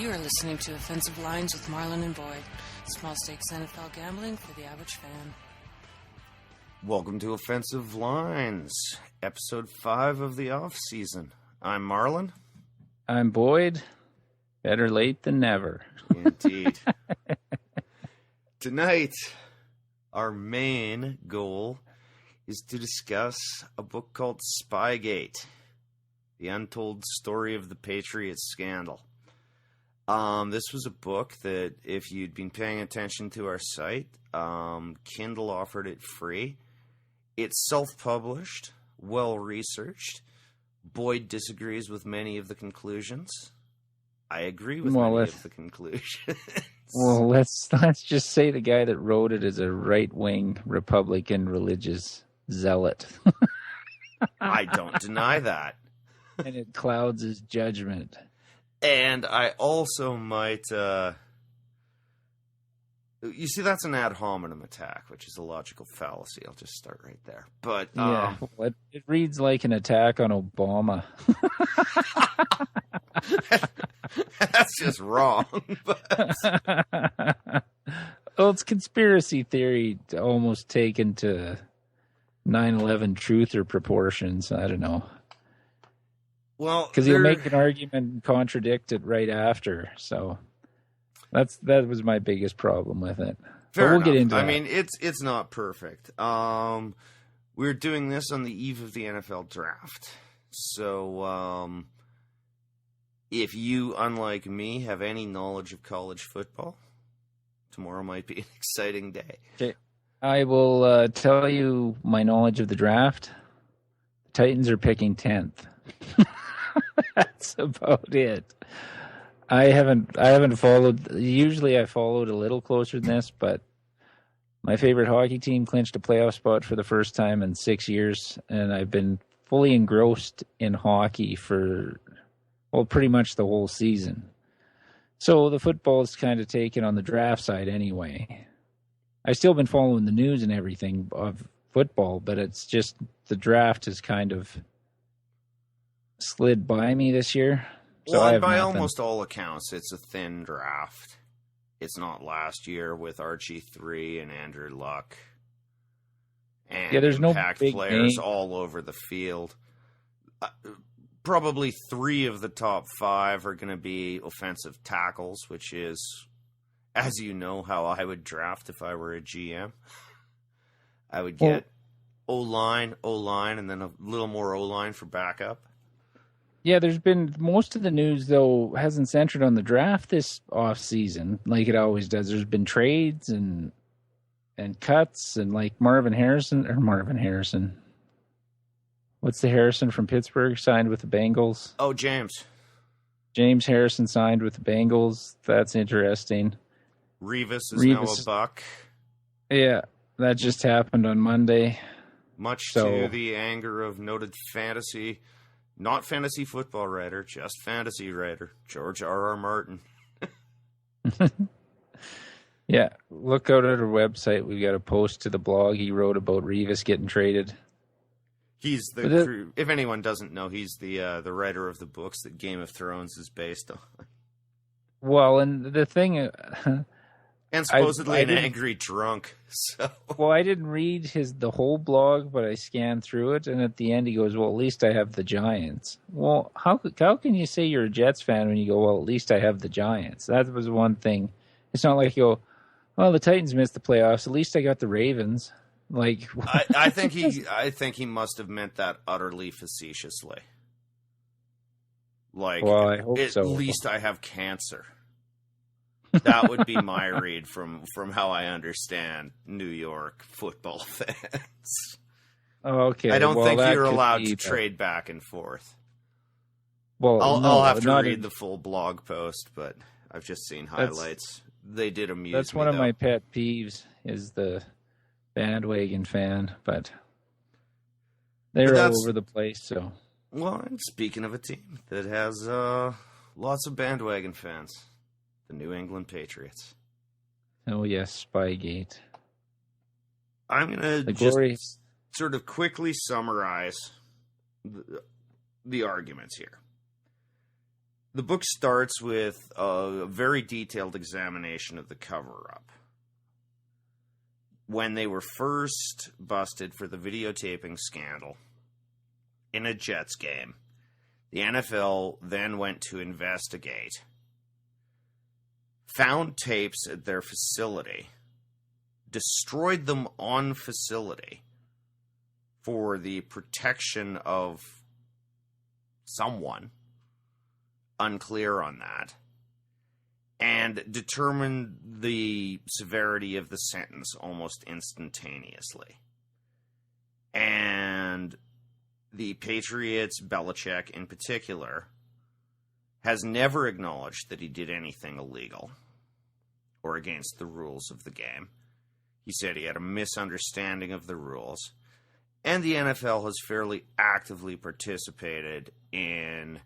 You are listening to Offensive Lines with Marlon and Boyd. Small stakes NFL gambling for the average fan. Welcome to Offensive Lines, episode 5 of the off season. I'm Marlon. I'm Boyd. Better late than never. Indeed. Tonight, our main goal is to discuss a book called Spygate, the Untold Story of the Patriots Scandal. This was a book that, if you'd been paying attention to our site, Kindle offered it free. It's self-published, well-researched. Boyd disagrees with many of the conclusions. I agree with many of the conclusions. Well, let's just say the guy that wrote it is a right-wing Republican religious zealot. I don't deny that. And it clouds his judgment. And I also might... You see, that's an ad hominem attack, which is a logical fallacy. I'll just start right there. But yeah, it reads like an attack on Obama. That's just wrong. But... Well, it's conspiracy theory almost taken to 9/11 truth or proportions. I don't know. Well, because he'll make an argument and contradict it right after. So that was my biggest problem with it. Fair but we'll enough. Get into I that. mean, it's not perfect. We're doing this on the eve of the NFL draft. So if you, unlike me, have any knowledge of college football, tomorrow might be an exciting day. Okay. I will tell you my knowledge of the draft. The Titans are picking 10th. That's about it. I haven't followed. Usually I followed a little closer than this, but my favorite hockey team clinched a playoff spot for the first time in 6 years, and I've been fully engrossed in hockey for, well, pretty much the whole season. So the football is kind of taken on the draft side anyway. I've still been following the news and everything of football, but it's just the draft has kind of slid by me this year. So well, by almost all accounts, it's a thin draft. It's not last year with RG3 and Andrew Luck. And there's impact no big players name. all over the field. Probably 3 of the top 5 are going to be offensive tackles, which is, as you know, how I would draft if I were a GM. I would get O-line, and then a little more O-line for backup. Yeah, there's been most of the news, though, hasn't centered on the draft this off season like it always does. There's been trades and cuts, and like Marvin Harrison. What's the Harrison from Pittsburgh signed with the Bengals? Oh, James Harrison signed with the Bengals. That's interesting. Revis is now a Buck. Yeah, that just happened on Monday. Much to the anger of noted not fantasy football writer, just fantasy writer, George R.R. Martin. Yeah, look out at our website. We got a post to the blog he wrote about Revis getting traded. He's if anyone doesn't know, he's the writer of the books that Game of Thrones is based on. Well, and the thing... and supposedly an angry drunk. So. Well, I didn't read the whole blog, but I scanned through it, and at the end he goes, well, at least I have the Giants. Well, how can you say you're a Jets fan when you go, well, at least I have the Giants? That was one thing. It's not like you go, well, the Titans missed the playoffs. At least I got the Ravens. Like, I think he must have meant that utterly facetiously. Like, well, I hope at so. least I have cancer. That would be my read from how I understand New York football fans. Oh, okay. I don't think you're allowed to trade back and forth. Well, I'll have to read the full blog post, but I've just seen highlights. They did amuse me. That's one of my pet peeves is the bandwagon fan, but they're all over the place. So, well, and speaking of a team that has lots of bandwagon fans. The New England Patriots. Oh, yes, Spygate. I'm going to just sort of quickly summarize the arguments here. The book starts with a very detailed examination of the cover-up. When they were first busted for the videotaping scandal in a Jets game, the NFL then went to investigate, found tapes at their facility, destroyed them on facility for the protection of someone, unclear on that, and determined the severity of the sentence almost instantaneously. And the Patriots, Belichick in particular, has never acknowledged that he did anything illegal or against the rules of the game. He said he had a misunderstanding of the rules. And the NFL has fairly actively participated in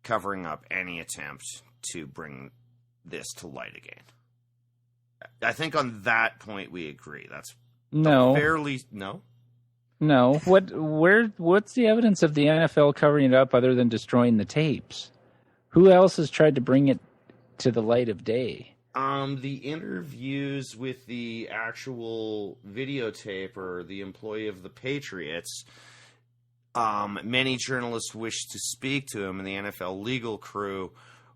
covering up any attempt to bring this to light again. I think on that point we agree. That's fairly... No? No. What's the evidence of the NFL covering it up other than destroying the tapes? Who else has tried to bring it to the light of day? The interviews with the actual videotaper, the employee of the Patriots, many journalists wished to speak to him, and the NFL legal crew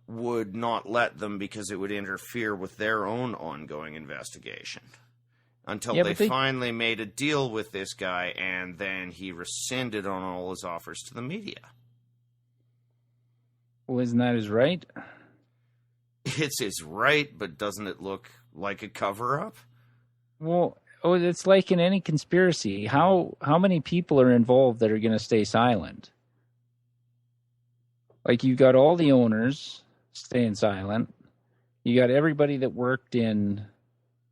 would not let them because it would interfere with their own ongoing investigation. Until they finally made a deal with this guy, and then he rescinded on all his offers to the media. Well, isn't that his right? It's his right, but doesn't it look like a cover-up? Well, it's like in any conspiracy. How many people are involved that are going to stay silent? Like, you've got all the owners staying silent. You got everybody that worked in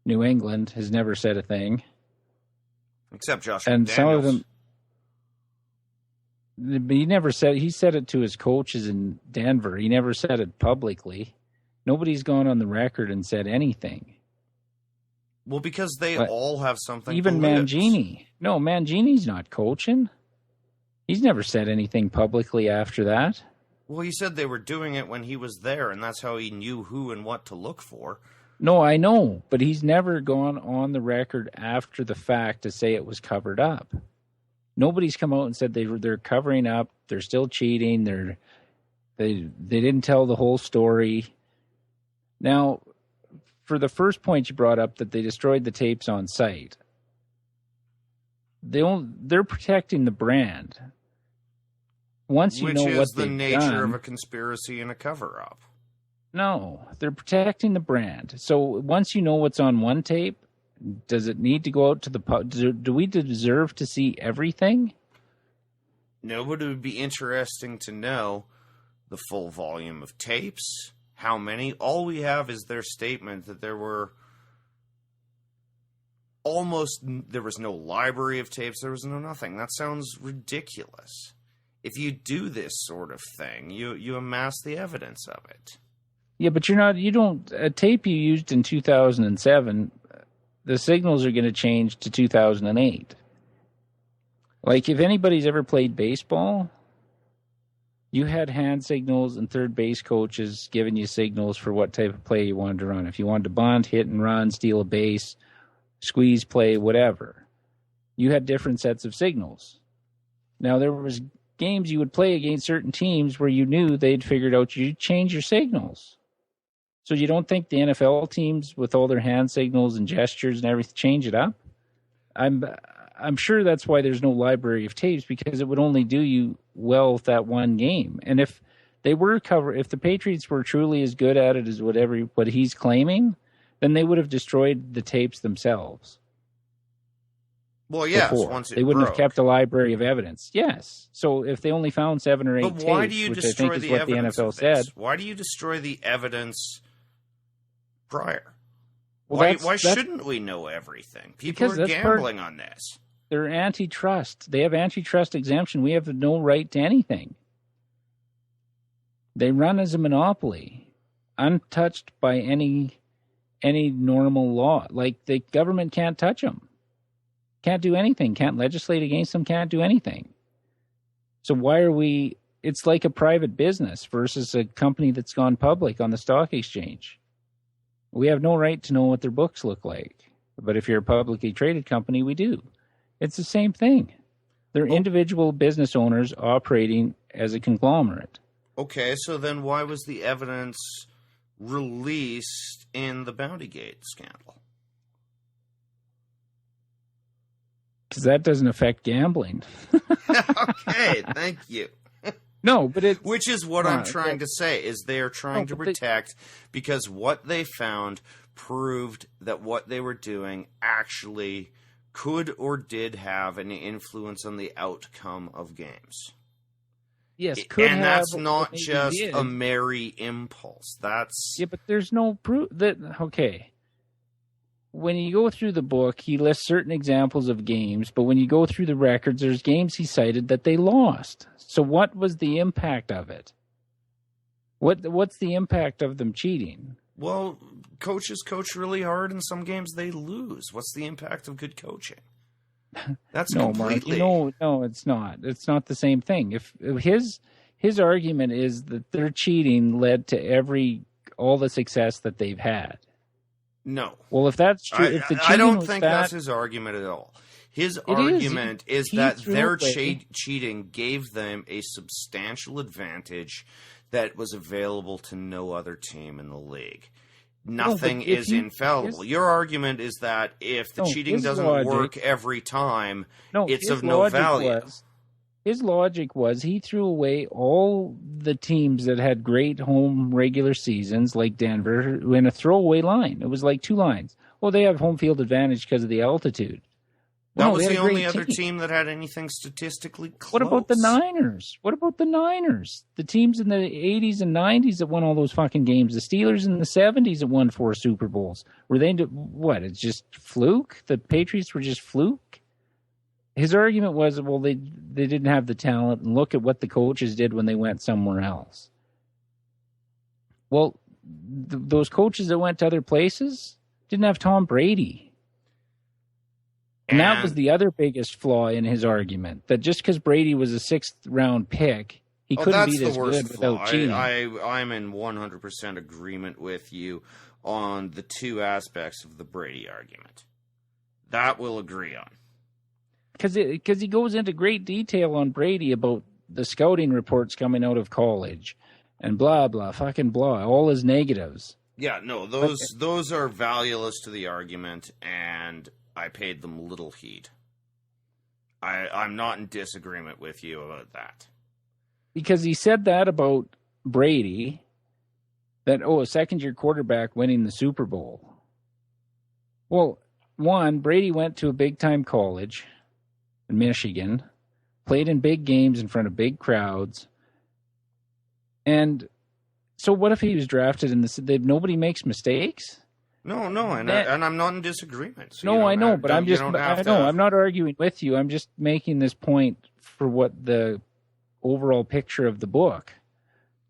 New England has never said a thing. Except Josh and McDaniels. Some of them... But he never said... He said it to his coaches in Denver. He never said it publicly. Nobody's gone on the record and said anything. Well, because they all have something. Even to Mangini. No, Mangini's not coaching. He's never said anything publicly after that. Well, he said they were doing it when he was there, and that's how he knew who and what to look for. No, I know, but he's never gone on the record after the fact to say it was covered up. Nobody's come out and said they're covering up. They're still cheating. They didn't tell the whole story. Now, for the first point you brought up, that they destroyed the tapes on site, they're protecting the brand. Once you know what they've done... Which is the nature of a conspiracy and a cover-up. No, they're protecting the brand. So once you know what's on one tape, does it need to go out to the public? Do we deserve to see everything? No, but it would be interesting to know the full volume of tapes. How many? All we have is their statement that there was no library of tapes, there was no nothing. That sounds ridiculous. If you do this sort of thing, you amass the evidence of it. Yeah, but a tape you used in 2007, the signals are going to change to 2008. Like, if anybody's ever played baseball, you had hand signals and third base coaches giving you signals for what type of play you wanted to run. If you wanted to bunt, hit and run, steal a base, squeeze play, whatever. You had different sets of signals. Now, there was games you would play against certain teams where you knew they'd figured out you'd change your signals. So you don't think the NFL teams with all their hand signals and gestures and everything change it up? I'm sure that's why there's no library of tapes, because it would only do you well with that one game. And if the Patriots were truly as good at it as what he's claiming, then they would have destroyed the tapes themselves. Well, yes, once they wouldn't have kept a library of evidence. Yes. So if they only found 7 or 8 tapes, why do you which I think is what the NFL said. Why do you destroy the evidence prior? Well, why shouldn't we know everything? People are gambling on this. They're antitrust. They have antitrust exemption. We have no right to anything. They run as a monopoly, untouched by any normal law. Like, the government can't touch them. Can't do anything. Can't legislate against them. Can't do anything. So why are we it's like a private business versus a company that's gone public on the stock exchange. We have no right to know what their books look like. But if you're a publicly traded company, we do. It's the same thing. They're individual business owners operating as a conglomerate. Okay, so then why was the evidence released in the Bountygate scandal? Because that doesn't affect gambling. Okay, thank you. No, but it... Which is what I'm trying to say, is they are trying to protect, because what they found proved that what they were doing actually could or did have an influence on the outcome of games. Yes, could have. And that's not just a merry impulse. That's... Yeah, but there's no proof that... Okay. When you go through the book, he lists certain examples of games, but when you go through the records, there's games he cited that they lost. So what was the impact of it? What's the impact of them cheating? Well, coaches coach really hard, and some games they lose. What's the impact of good coaching? That's completely... No, it's not. It's not the same thing. If his argument is that their cheating led to all the success that they've had. No. Well, if that's true, if the cheating I don't was think that, that's his argument at all. His argument is that their cheating gave them a substantial advantage that was available to no other team in the league. Nothing is infallible. Your argument is that if the cheating doesn't work every time, it's of no value. His logic was he threw away all the teams that had great home regular seasons, like Denver, in a throwaway line. It was like 2 lines. Well, they have home field advantage because of the altitude. That was the only other team that had anything statistically close. What about the Niners? The teams in the 80s and 90s that won all those fucking games. The Steelers in the 70s that won 4 Super Bowls. Were they what? It's just fluke? The Patriots were just fluke? His argument was, well, they didn't have the talent, and look at what the coaches did when they went somewhere else. Well, those coaches that went to other places didn't have Tom Brady. And that was the other biggest flaw in his argument, that just because Brady was a 6th-round pick, he couldn't be this good without cheating. I'm in 100% agreement with you on the 2 aspects of the Brady argument. That we'll agree on. Because he goes into great detail on Brady about the scouting reports coming out of college and blah, blah, fucking blah, all his negatives. Yeah, no, those are valueless to the argument, and I paid them little heed. I'm not in disagreement with you about that. Because he said that about Brady, that, a second-year quarterback winning the Super Bowl. Well, one, Brady went to a big-time college in Michigan, played in big games in front of big crowds. And so what if he was drafted in nobody makes mistakes? No, and I'm not in disagreement. So no, I know, but I'm not arguing with you. I'm just making this point for what the overall picture of the book.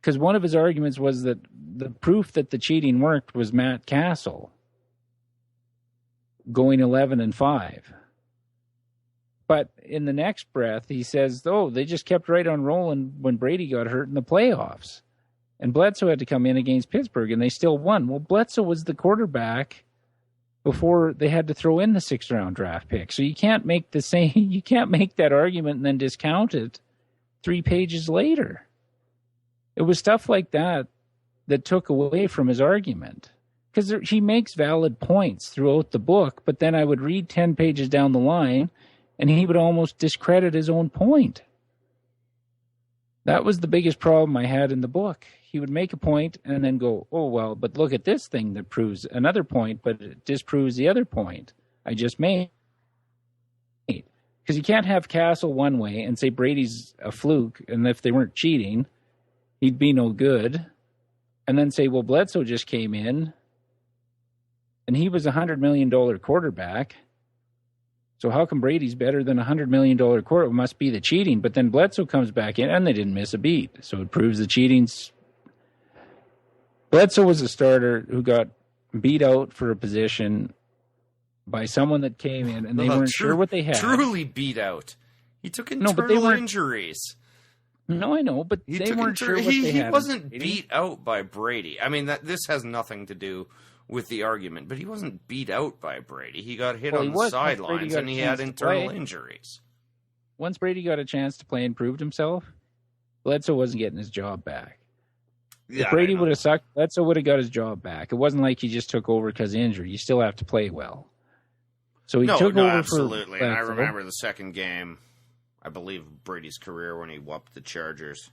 Because one of his arguments was that the proof that the cheating worked was Matt Castle going 11-5. But in the next breath, he says, they just kept right on rolling when Brady got hurt in the playoffs. And Bledsoe had to come in against Pittsburgh, and they still won. Well, Bledsoe was the quarterback before they had to throw in the 6th-round draft pick. So you can't make that argument and then discount it 3 pages later. It was stuff like that took away from his argument. Because he makes valid points throughout the book, but then I would read 10 pages down the line, and he would almost discredit his own point. That was the biggest problem I had in the book. He would make a point and then go, but look at this thing that proves another point, but it disproves the other point I just made. Because you can't have Castle one way and say Brady's a fluke, and if they weren't cheating, he'd be no good. And then say, Bledsoe just came in, and he was a $100 million quarterback. So how come Brady's better than a $100 million quarterback? It must be the cheating. But then Bledsoe comes back in, and they didn't miss a beat. So it proves the cheating's... Bledsoe was a starter who got beat out for a position by someone that came in, and they weren't sure what they had. Truly beat out. He took internal injuries. No, I know, but they weren't sure what they had. He wasn't beat out by Brady. I mean, this has nothing to do with the argument, but he wasn't beat out by Brady. He got hit on the sidelines, and he had internal injuries. Once Brady got a chance to play and proved himself, Bledsoe wasn't getting his job back. If Brady would have sucked, Bledsoe would have got his job back. It wasn't like he just took over because of injury. You still have to play well. So he took over absolutely. For and I remember the second game, I believe, Brady's career when he whooped the Chargers.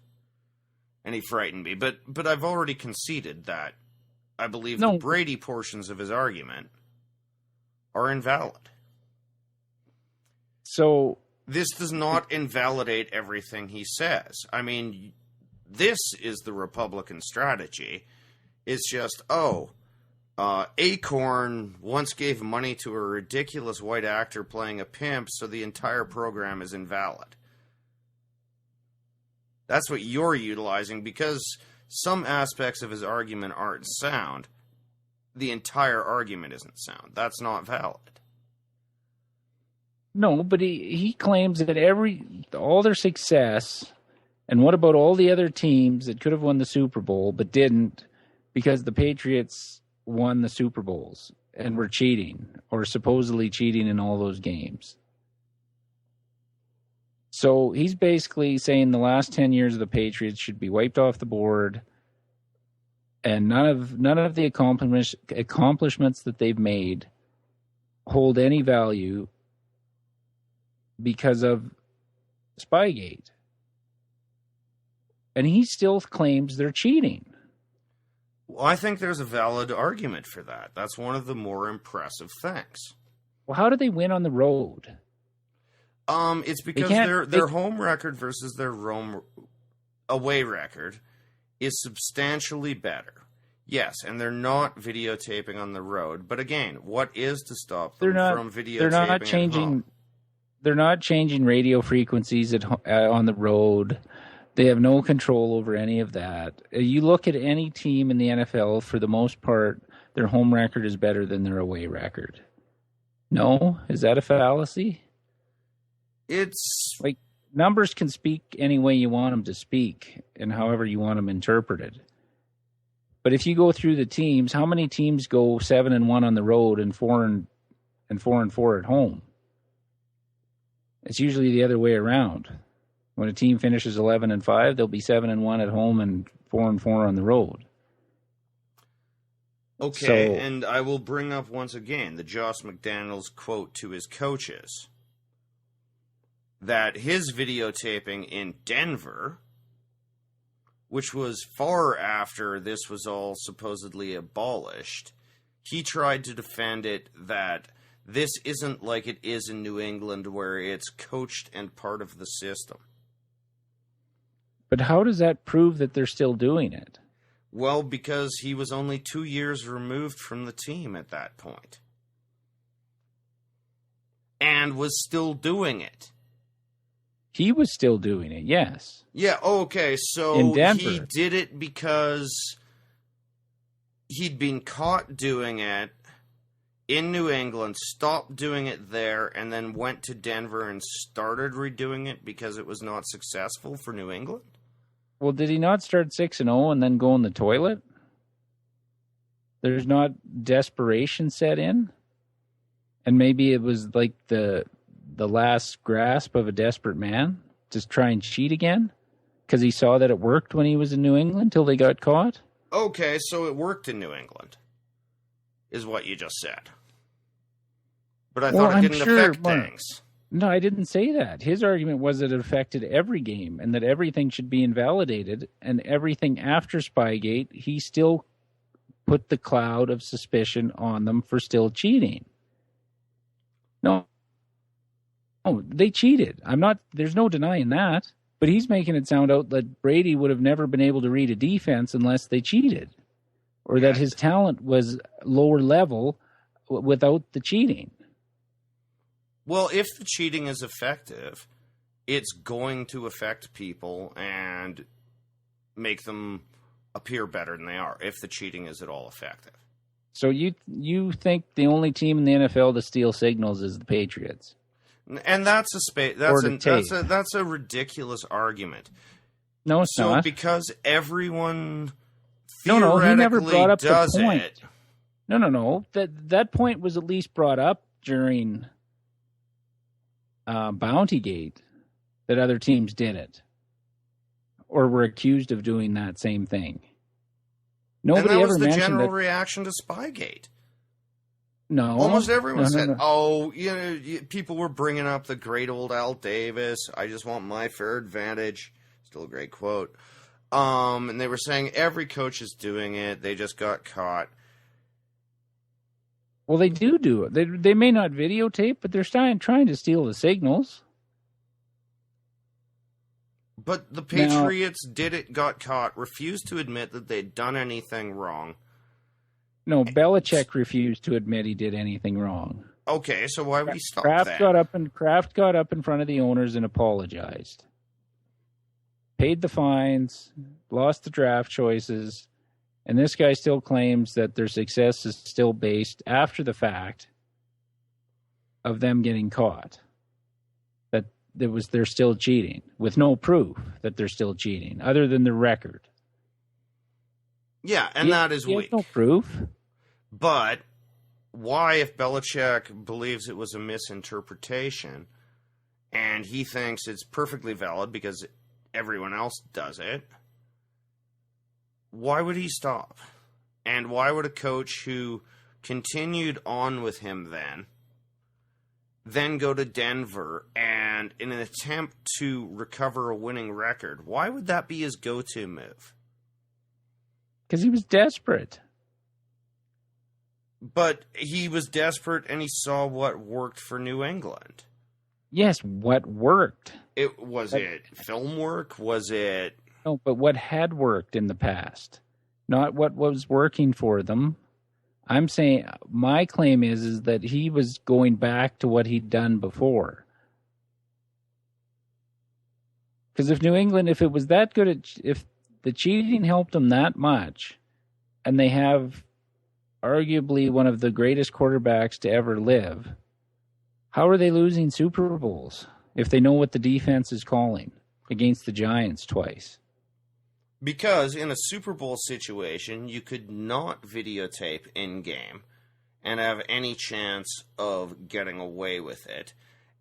And he frightened me. But I've already conceded that I believe the Brady portions of his argument are invalid. So this does not invalidate everything he says. I mean, this is the Republican strategy. It's just, Acorn once gave money to a ridiculous white actor playing a pimp, so the entire program is invalid. That's what you're utilizing, because some aspects of his argument aren't sound. The entire argument isn't sound. That's not valid. No, but he claims that all their success, and what about all the other teams that could have won the Super Bowl but didn't because the Patriots won the Super Bowls and were cheating or supposedly cheating in all those games. So he's basically saying the last 10 years of the Patriots should be wiped off the board, and none of the accomplishments that they've made hold any value because of Spygate. And he still claims they're cheating. Well, I think there's a valid argument for that. That's one of the more impressive things. Well, how do they win on the road? It's because their home record versus their away record is substantially better. Yes, and they're not videotaping on the road. But again, what is to stop them from videotaping at home? They're not changing radio frequencies on the road. They have no control over any of that. You look at any team in the NFL, for the most part, their home record is better than their away record. No? Is that a fallacy? It's like numbers can speak any way you want them to speak and however you want them interpreted. But if you go through the teams, how many teams go 7-1 on the road and 4-4 at home? It's usually the other way around. When a team finishes 11-5, they'll be 7-1 at home and 4-4 on the road. Okay, and I will bring up once again the Josh McDaniels quote to his coaches that his videotaping in Denver, which was far after this was all supposedly abolished, he tried to defend it that this isn't like it is in New England where it's coached and part of the system. But how does that prove that they're still doing it? Well, because he was only 2 years removed from the team at that point. And was still doing it. He was still doing it, yes. Yeah, okay, so in Denver. He did it because he'd been caught doing it in New England, stopped doing it there, and then went to Denver and started redoing it because it was not successful for New England? Well, did he not start 6-0 and then go in the toilet? There's not desperation set in? And maybe it was like the last grasp of a desperate man to try and cheat again? Because he saw that it worked when he was in New England till they got caught? Okay, so it worked in New England, is what you just said. But I thought it didn't affect things. No, I didn't say that. His argument was that it affected every game and that everything should be invalidated, and everything after Spygate, he still put the cloud of suspicion on them for still cheating. No, they cheated. There's no denying that. But he's making it sound out that Brady would have never been able to read a defense unless they cheated, or that his talent was lower level without the cheating. Well, if the cheating is effective, it's going to affect people and make them appear better than they are, if the cheating is at all effective. So you think the only team in the NFL to steal signals is the Patriots? And that's a ridiculous argument. No, it's so not. because everyone No, he never brought up the does point. it. No. That point was at least brought up during Bountygate, that other teams did it or were accused of doing that same thing. Nobody and that ever was the mentioned general that. reaction to Spygate. No, Almost everyone said, no. "Oh, people were bringing up the great old Al Davis. I just want my fair advantage." Still a great quote. And they were saying every coach is doing it. They just got caught. Well, they do it. They may not videotape, but they're trying to steal the signals. But the Patriots got caught, refused to admit that they'd done anything wrong. No, Belichick refused to admit he did anything wrong. Okay, so why would he stop Kraft that? Kraft got up in front of the owners and apologized. Paid the fines, lost the draft choices, and this guy still claims that their success is still based after the fact of them getting caught. That they're still cheating with no proof that they're still cheating other than the record. Yeah, and that is weak. No proof. But why, if Belichick believes it was a misinterpretation and he thinks it's perfectly valid because everyone else does it, why would he stop? And why would a coach who continued on with him then go to Denver and in an attempt to recover a winning record, why would that be his go-to move? Because he was desperate. But he was desperate and he saw what worked for New England. Yes, what worked? It film work? Was it... No, but what had worked in the past, not what was working for them. I'm saying my claim is that he was going back to what he'd done before. Because if New England, if it was that good, if the cheating helped them that much, and they have arguably one of the greatest quarterbacks to ever live, how are they losing Super Bowls if they know what the defense is calling against the Giants twice? Because in a Super Bowl situation, you could not videotape in-game and have any chance of getting away with it.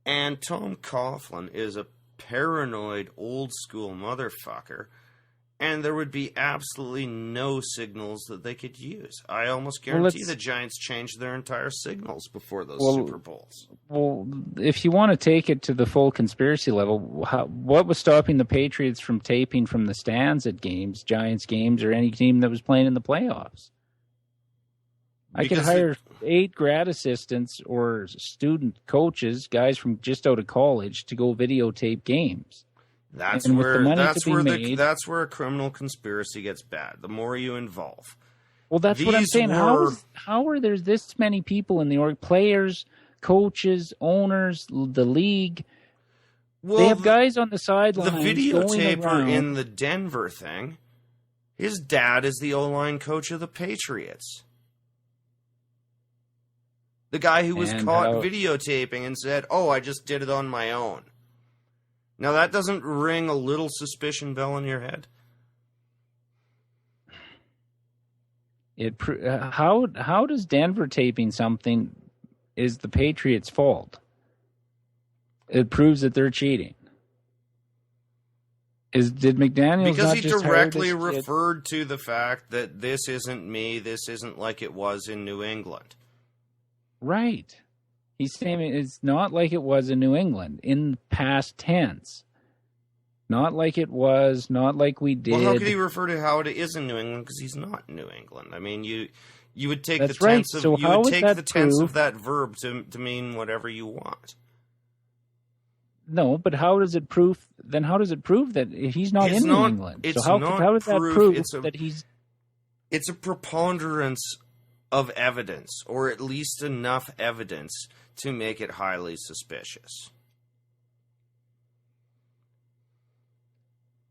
And Tom Coughlin is a paranoid, old-school motherfucker, and there would be absolutely no signals that they could use. I almost guarantee the Giants changed their entire signals before those Super Bowls. Well, if you want to take it to the full conspiracy level, what was stopping the Patriots from taping from the stands at games, Giants games, or any team that was playing in the playoffs? I could hire 8 grad assistants or student coaches, guys from just out of college, to go videotape games. That's where a criminal conspiracy gets bad. The more you involve. Well, that's what I'm saying. How are there this many people in the org? Players, coaches, owners, the league. Well, they have guys on the sidelines. The videotaper in the Denver thing, his dad is the O-line coach of the Patriots. The guy who was caught videotaping and said, "Oh, I just did it on my own." Now, that doesn't ring a little suspicion bell in your head? How does Denver taping something is the Patriots' fault? It proves that they're cheating. Did McDaniels because not he just directly referred to the fact that this isn't me, this isn't like it was in New England. Right. He's saying it's not like it was in New England, in past tense. Not like it was, not like we did. Well, how could he refer to how it is in New England? Because he's not in New England. I mean, you would take the tense of tense of that verb to mean whatever you want. No, but how does it prove? Then how does it prove that he's not in New England? So how does that prove that he's? It's a preponderance of evidence, or at least enough evidence to make it highly suspicious.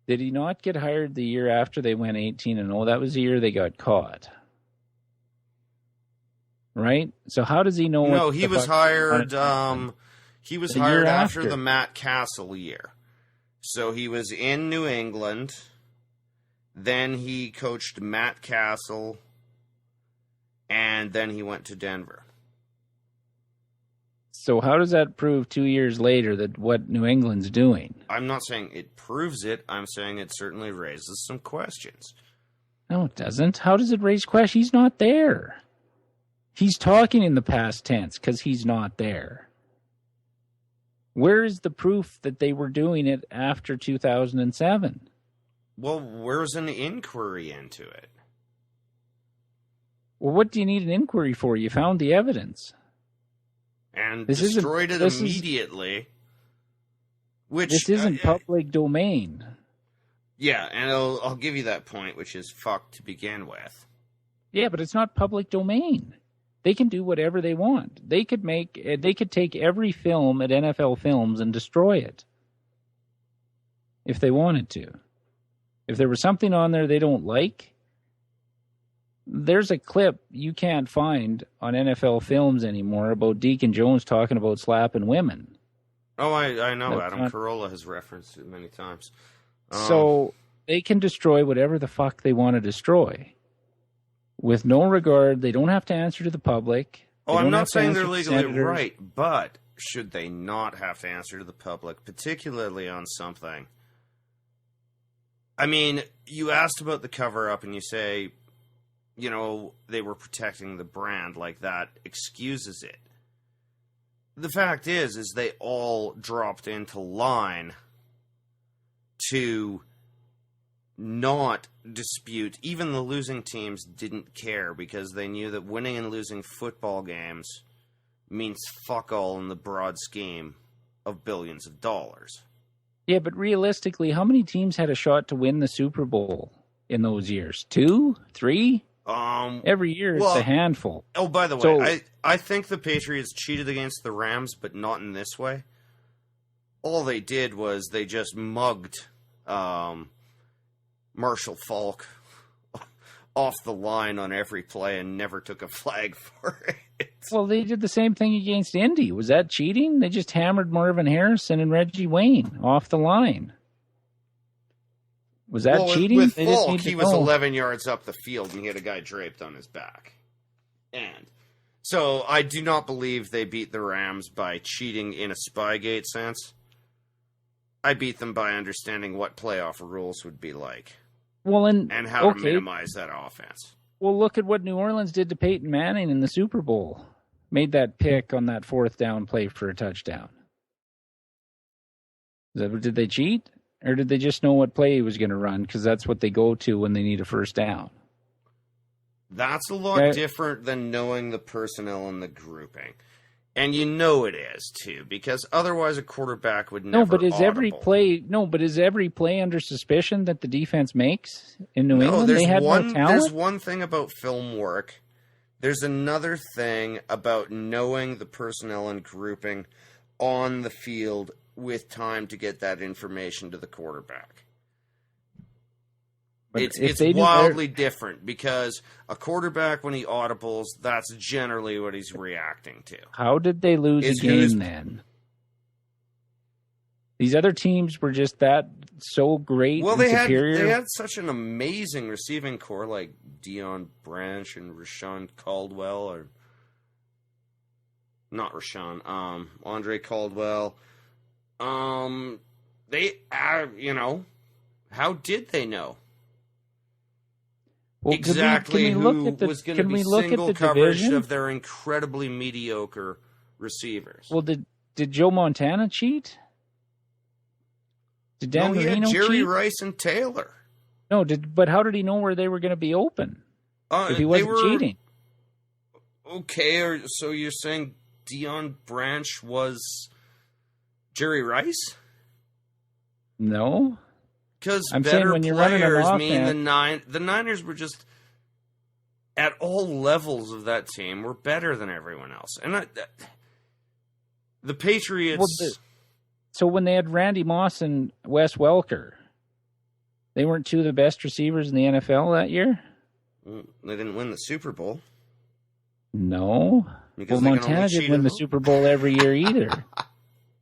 Did he not get hired the year after they went 18-0? That was the year they got caught. Right? So how does he know? No, he was hired. He was hired after the Matt Castle year. So he was in New England. Then he coached Matt Castle. And then he went to Denver. So how does that prove 2 years later that what New England's doing? I'm not saying it proves it. I'm saying it certainly raises some questions. No, it doesn't. How does it raise questions? He's not there. He's talking in the past tense because he's not there. Where is the proof that they were doing it after 2007? Well, where's an inquiry into it? Well, what do you need an inquiry for? You found the evidence. And destroyed it immediately. This isn't public domain. Yeah, and I'll give you that point, which is fucked to begin with. Yeah, but it's not public domain. They can do whatever they want. They could take every film at NFL Films and destroy it if they wanted to. If there was something on there they don't like, there's a clip you can't find on NFL Films anymore about Deacon Jones talking about slapping women. Oh, I know. Adam Carolla has referenced it many times. So they can destroy whatever the fuck they want to destroy. With no regard, they don't have to answer to the public. Oh, I'm not saying they're legally right, but should they not have to answer to the public, particularly on something? I mean, you asked about the cover-up, and you say, you know, they were protecting the brand, like that excuses it. The fact is they all dropped into line to not dispute. Even the losing teams didn't care because they knew that winning and losing football games means fuck all in the broad scheme of billions of dollars. Yeah, but realistically, how many teams had a shot to win the Super Bowl in those years? 2? 3? Every year it's a handful. Oh, by the way, I think the Patriots cheated against the Rams, but not in this way. All they did was they just mugged Marshall Faulk off the line on every play and never took a flag for it. Well, they did the same thing against Indy. Was that cheating? They just hammered Marvin Harrison and Reggie Wayne off the line. Was that cheating? With Faulk, he was 11 yards up the field and he had a guy draped on his back. And so I do not believe they beat the Rams by cheating in a Spygate sense. I beat them by understanding what playoff rules would be like. Well, and how to minimize that offense. Well, look at what New Orleans did to Peyton Manning in the Super Bowl. Made that pick on that 4th down play for a touchdown. Did they cheat? Or did they just know what play he was going to run? Because that's what they go to when they need a 1st down. That's a lot different than knowing the personnel and the grouping. And you know it is, too, because otherwise a quarterback would never is every play under suspicion that the defense makes in New England? They had no talent? There's one thing about film work. There's another thing about knowing the personnel and grouping on the field with time to get that information to the quarterback. But it's wildly different because a quarterback, when he audibles, that's generally what he's reacting to. How did they lose a game then? These other teams were just so great and superior. They had such an amazing receiving core like Deion Branch and Rashawn Caldwell, or not Rashawn, Andre Caldwell. They, how did they know? Well, exactly who was going to be single coverage of their incredibly mediocre receivers? Well, did Joe Montana cheat? Did Dan Marino cheat? Jerry Rice and Taylor. No, but how did he know where they were going to be open if he wasn't cheating? Okay, so you're saying Deion Branch was Jerry Rice? No. Because better players mean the Niners were just, at all levels of that team, were better than everyone else. And the Patriots... so when they had Randy Moss and Wes Welker, they weren't 2 of the best receivers in the NFL that year? They didn't win the Super Bowl. No. Because Montana didn't win the Super Bowl every year either.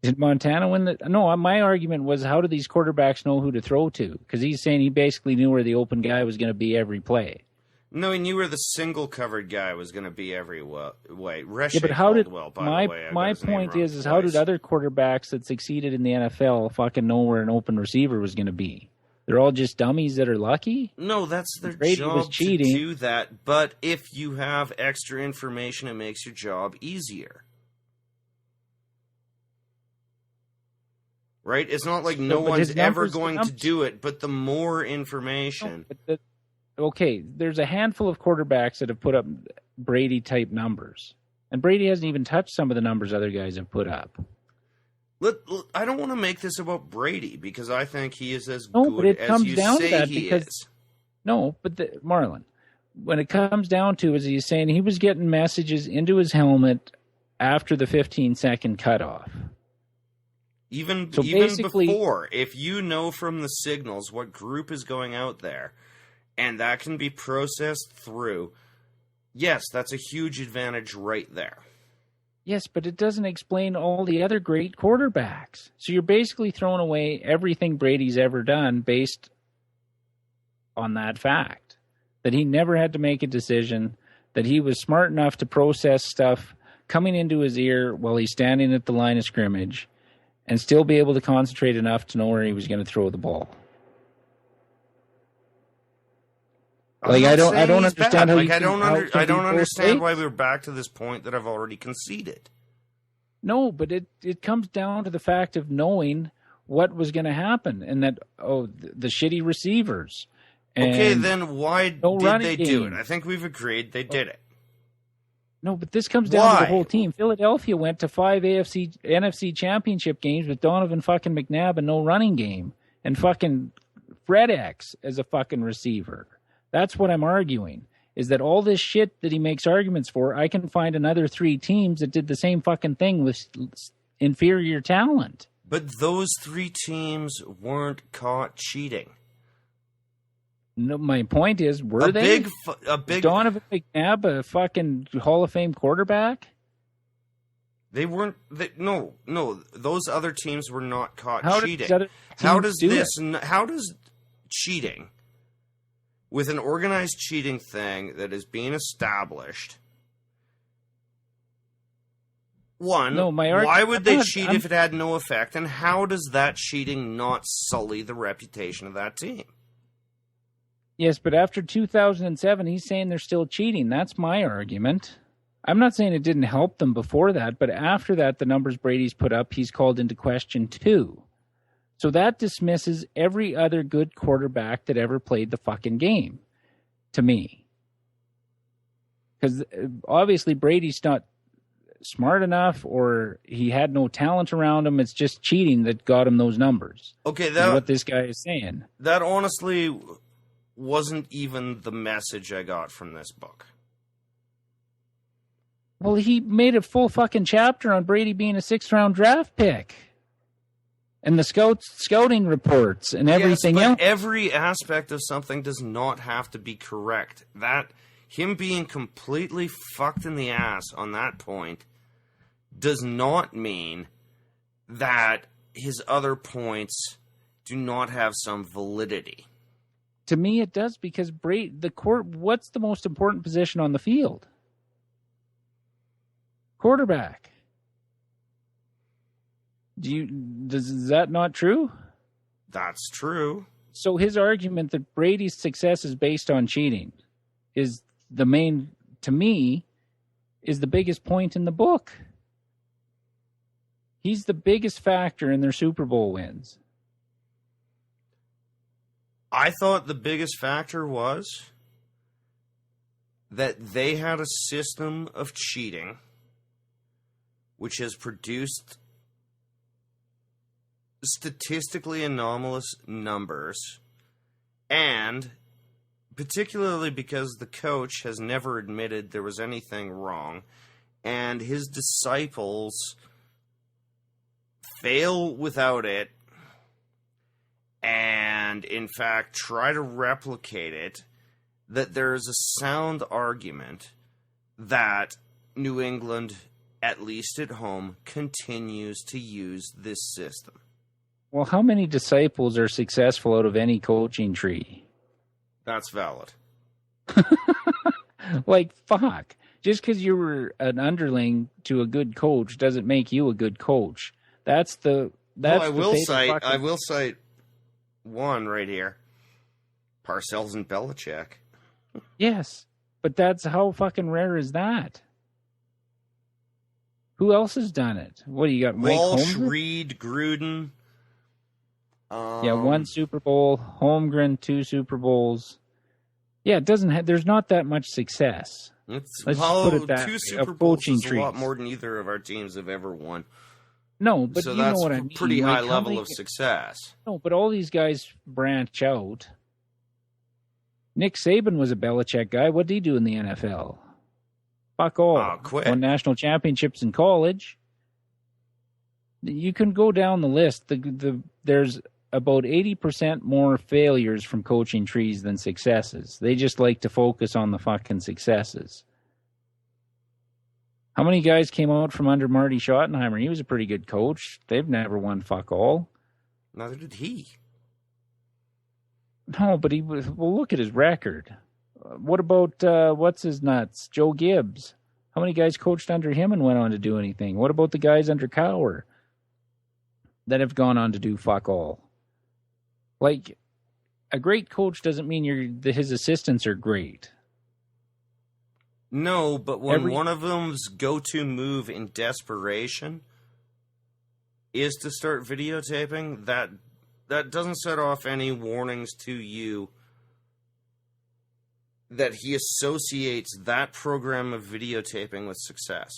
Did Montana win the? No, my argument was, how do these quarterbacks know who to throw to? Because he's saying he basically knew where the open guy was going to be every play. No, he knew where the single covered guy was going to be every way. Yeah, but how did my point is how did other quarterbacks that succeeded in the NFL fucking know where an open receiver was going to be? They're all just dummies that are lucky? No, that's their Brady job was cheating. to do that. But if you have extra information, it makes your job easier. Right? It's not like no one's ever going to do it, but the more information... Okay, there's a handful of quarterbacks that have put up Brady-type numbers. And Brady hasn't even touched some of the numbers other guys have put up. I don't want to make this about Brady, because I think he is as good as you say he is. No, but Marlon, when it comes down to, is he's saying he was getting messages into his helmet after the 15-second cutoff. Even before, if you know from the signals what group is going out there, and that can be processed through, yes, that's a huge advantage right there. Yes, but it doesn't explain all the other great quarterbacks. So you're basically throwing away everything Brady's ever done based on that fact. That he never had to make a decision, that he was smart enough to process stuff coming into his ear while he's standing at the line of scrimmage, and still be able to concentrate enough to know where he was going to throw the ball. Like I don't understand how like I don't understand why we're back to this point that I've already conceded. No, but it comes down to the fact of knowing what was going to happen, and that the shitty receivers. Okay, then why did they do it? I think we've agreed they did it. No, but this comes down to the whole team. Philadelphia went to 5 NFC championship games with Donovan fucking McNabb and no running game, and fucking Fred X as a fucking receiver. That's what I'm arguing, is that all this shit that he makes arguments for, I can find another 3 teams that did the same fucking thing with inferior talent. But those 3 teams weren't caught cheating. No, my point is, were they? Donovan McNabb, a fucking Hall of Fame quarterback? They weren't. No. Those other teams were not caught cheating. How does cheating, with an organized cheating thing that is being established, why would they cheat if it had no effect? And how does that cheating not sully the reputation of that team? Yes, but after 2007, he's saying they're still cheating. That's my argument. I'm not saying it didn't help them before that, but after that, the numbers Brady's put up, he's called into question too. So that dismisses every other good quarterback that ever played the fucking game, to me. Because obviously Brady's not smart enough, or he had no talent around him. It's just cheating that got him those numbers. Okay, that's what this guy is saying. That honestly wasn't even the message I got from this book. Well, he made a full fucking chapter on Brady being a 6th-round draft pick. And the scouting reports and everything else. Every aspect of something does not have to be correct. That him being completely fucked in the ass on that point does not mean that his other points do not have some validity. To me, it does, because what's the most important position on the field? Quarterback. Is that not true? That's true. So his argument that Brady's success is based on cheating is the main, to me, is the biggest point in the book. He's the biggest factor in their Super Bowl wins. I thought the biggest factor was that they had a system of cheating which has produced statistically anomalous numbers, and particularly because the coach has never admitted there was anything wrong, and his disciples fail without it, and in fact try to replicate it, that there is a sound argument that New England at least at home, continues to use this system. Well, how many disciples are successful out of any coaching tree? That's valid. Like, fuck. Just because you were an underling to a good coach doesn't make you a good coach. I will cite one right here. Parcells and Belichick. Yes, but that's how fucking rare is that? Who else has done it? What do you got? Walsh, Reed, Gruden. Yeah, 1 Super Bowl. Holmgren, 2 Super Bowls. Yeah, it doesn't. There's not that much success. Let's just put it that 2 way. Super Bowls is a lot more than either of our teams have ever won. No, but so you know what I mean. Pretty high level of success. No, but all these guys branch out. Nick Saban was a Belichick guy. What did he do in the NFL? Fuck all. Quit. Won national championships in college. You can go down the list. There's about 80% more failures from coaching trees than successes. They just like to focus on the fucking successes. How many guys came out from under Marty Schottenheimer? He was a pretty good coach. They've never won fuck all. Neither did he. No, but he was. Well, look at his record. What about what's his nuts? Joe Gibbs. How many guys coached under him and went on to do anything? What about the guys under Cowher that have gone on to do fuck all? Like, a great coach doesn't mean his assistants are great. No, but when one of them's go-to move in desperation is to start videotaping, that doesn't set off any warnings to you that he associates that program of videotaping with success.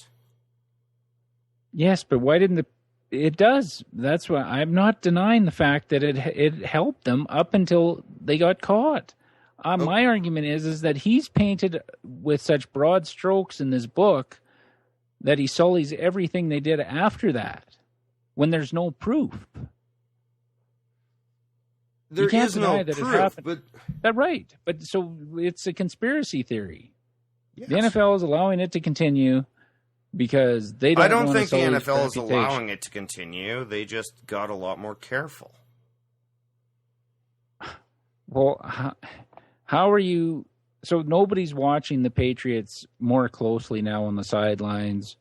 Yes, but why didn't it does. That's why I'm not denying the fact that it helped them up until they got caught. My argument is that he's painted with such broad strokes in this book that he sullies everything they did after that when there's no proof. There is no proof, but that's right. But so it's a conspiracy theory. Yes. The NFL is allowing it to continue because they don't. I don't think the NFL is allowing it to continue. They just got a lot more careful. Well, how are you? So nobody's watching the Patriots more closely now on the sidelines,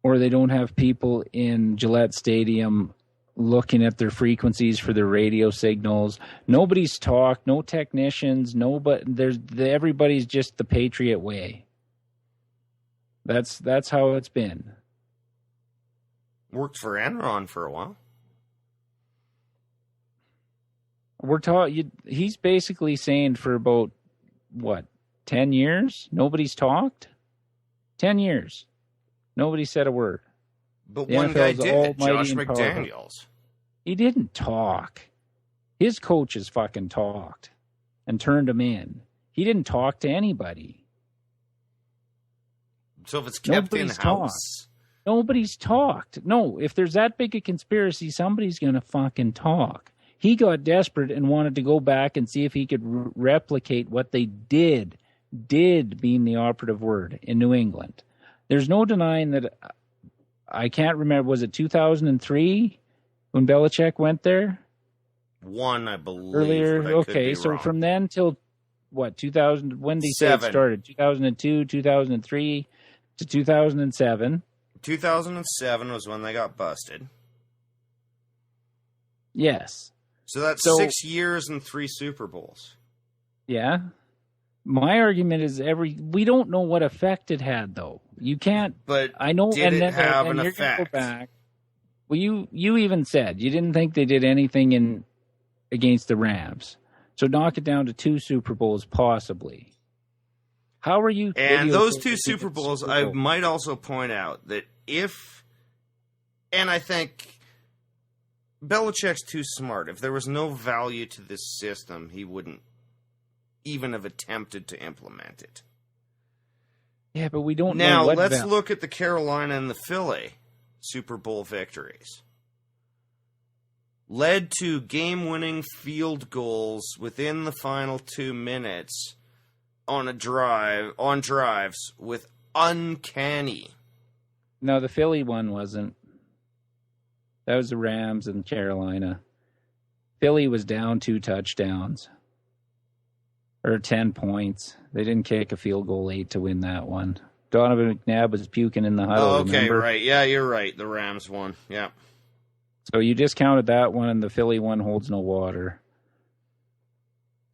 or they don't have people in Gillette Stadium looking at their frequencies for their radio signals. Nobody's talked, no technicians, everybody's just the Patriot way. That's how it's been. Worked for Enron for a while. He's basically saying for about 10 years nobody's talked. 10 years, nobody said a word. But one guy did, Josh McDaniels. He didn't talk. His coaches fucking talked and turned him in. He didn't talk to anybody. So if it's kept in-house... Nobody's talked. No, if there's that big a conspiracy, somebody's going to fucking talk. He got desperate and wanted to go back and see if he could replicate what they did being the operative word in New England. There's no denying that. I can't remember. Was it 2003 when Belichick went there? One, I believe. Earlier. Okay, so from then till 2000? When did he say it started? 2002, 2003 to 2007. 2007 was when they got busted. Yes. So that's 6 years and 3 Super Bowls. Yeah. My argument is we don't know what effect it had, though. You can't. But I know. Did it have an effect? Go back. Well, you even said you didn't think they did anything against the Rams. So knock it down to 2 Super Bowls, possibly. How are you? And those 2 Super Bowls, I might also point out that and I think Belichick's too smart. If there was no value to this system, he wouldn't even have attempted to implement it. Yeah, but we don't know. Now, let's look at the Carolina and the Philly Super Bowl victories. Led to game-winning field goals within the final 2 minutes on drives with uncanny No, the Philly one wasn't. That was the Rams and Carolina. Philly was down 2 touchdowns. Or 10 points. They didn't kick a field goal late to win that one. Donovan McNabb was puking in the huddle. Oh, okay, remember? right. Yeah, you're right. The Rams won. Yeah. So you discounted that one, and the Philly one holds no water.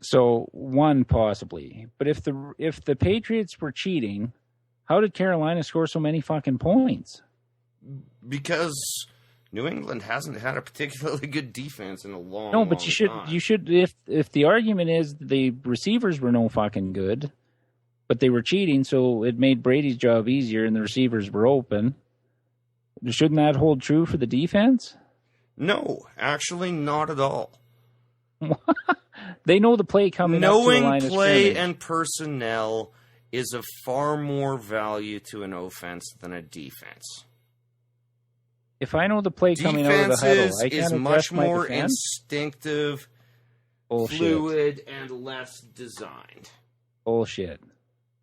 So one possibly. But if the Patriots were cheating, how did Carolina score so many fucking points? Because New England hasn't had a particularly good defense in a long No, but time. you should if the argument is the receivers were no fucking good, but they were cheating, so it made Brady's job easier and the receivers were open. Shouldn't that hold true for the defense? No, actually not at all. They know the play coming up to the line Knowing of play scrimmage. and personnel is of far more value to an offense than a defense. If I know the play coming out of the huddle, I is can't much adjust my more defense? instinctive, Bullshit. fluid, and less designed. Bullshit.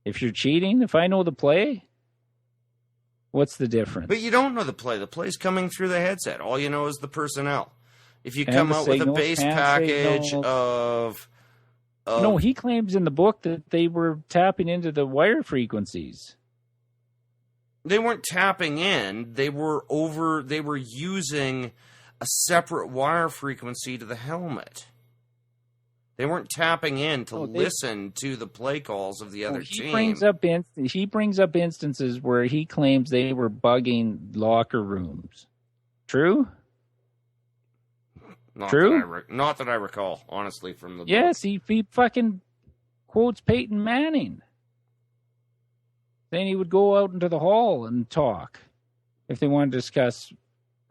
If you're cheating, if I know the play, what's the difference? But you don't know the play. The play's coming through the headset. All you know is the personnel. If you And come the out with a signals, base hand package signals. of No, he claims in the book that they were tapping into the wire frequencies. they weren't tapping in. They were using a separate wire frequency to the helmet. They weren't tapping in to listen to the play calls of the other team. He brings up instances where he claims they were bugging locker rooms. True? True? Not that I recall, honestly, from the book. Yes, he fucking quotes Peyton Manning. Then he would go out into the hall and talk if they wanted to discuss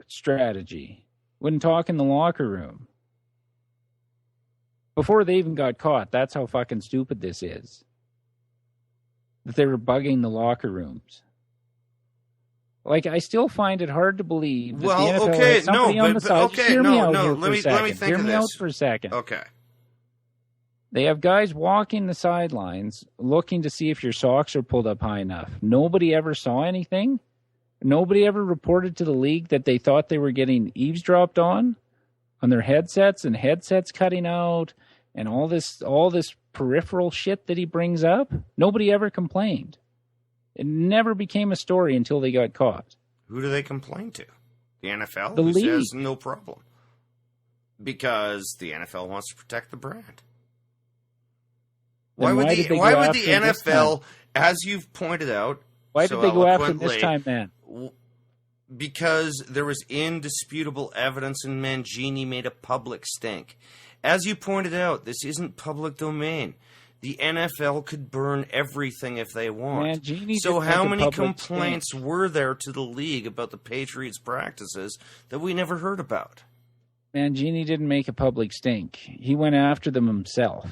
strategy. Wouldn't talk in the locker room. Before they even got caught, that's how fucking stupid this is. That they were bugging the locker rooms. Like, I still find it hard to believe that the NFL has somebody on the side. Hear me out here for a second. Let me think Hear of me this. out for a second. Okay. They have guys walking the sidelines looking to see if your socks are pulled up high enough. Nobody ever saw anything. Nobody ever reported to the league that they thought they were getting eavesdropped on their headsets and headsets cutting out and all this peripheral shit that he brings up. Nobody ever complained. It never became a story until they got caught. Who do they complain to? The NFL? The who league. says no problem. Because the NFL wants to protect the brand. Why would the NFL, as you've pointed out, why did they go after him this time, man? Because there was indisputable evidence and Mangini made a public stink. As you pointed out, this isn't public domain. The NFL could burn everything if they want. So how many complaints were there to the league about the Patriots' practices that we never heard about? Mangini didn't make a public stink. He went after them himself.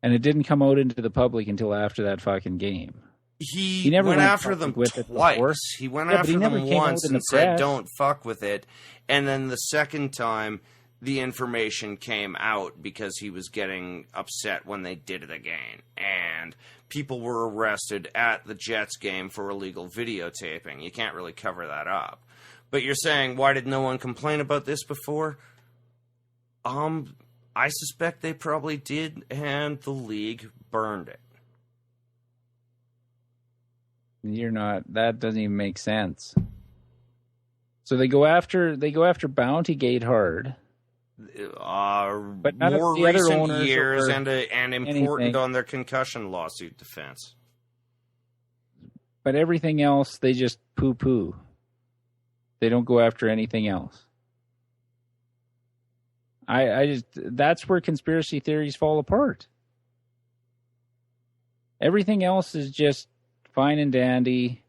And it didn't come out into the public until after that fucking game. He never went after them twice. He went after them once and said, don't fuck with it. And then the second time, the information came out because he was getting upset when they did it again. And people were arrested at the Jets game for illegal videotaping. You can't really cover that up. But you're saying, why did no one complain about this before? I suspect they probably did, and the league burned it. That doesn't even make sense. So they go after Bountygate hard. But more recent years and important on their concussion lawsuit defense. But everything else, they just poo-poo. They don't go after anything else. That's where conspiracy theories fall apart. Everything else is just fine and dandy,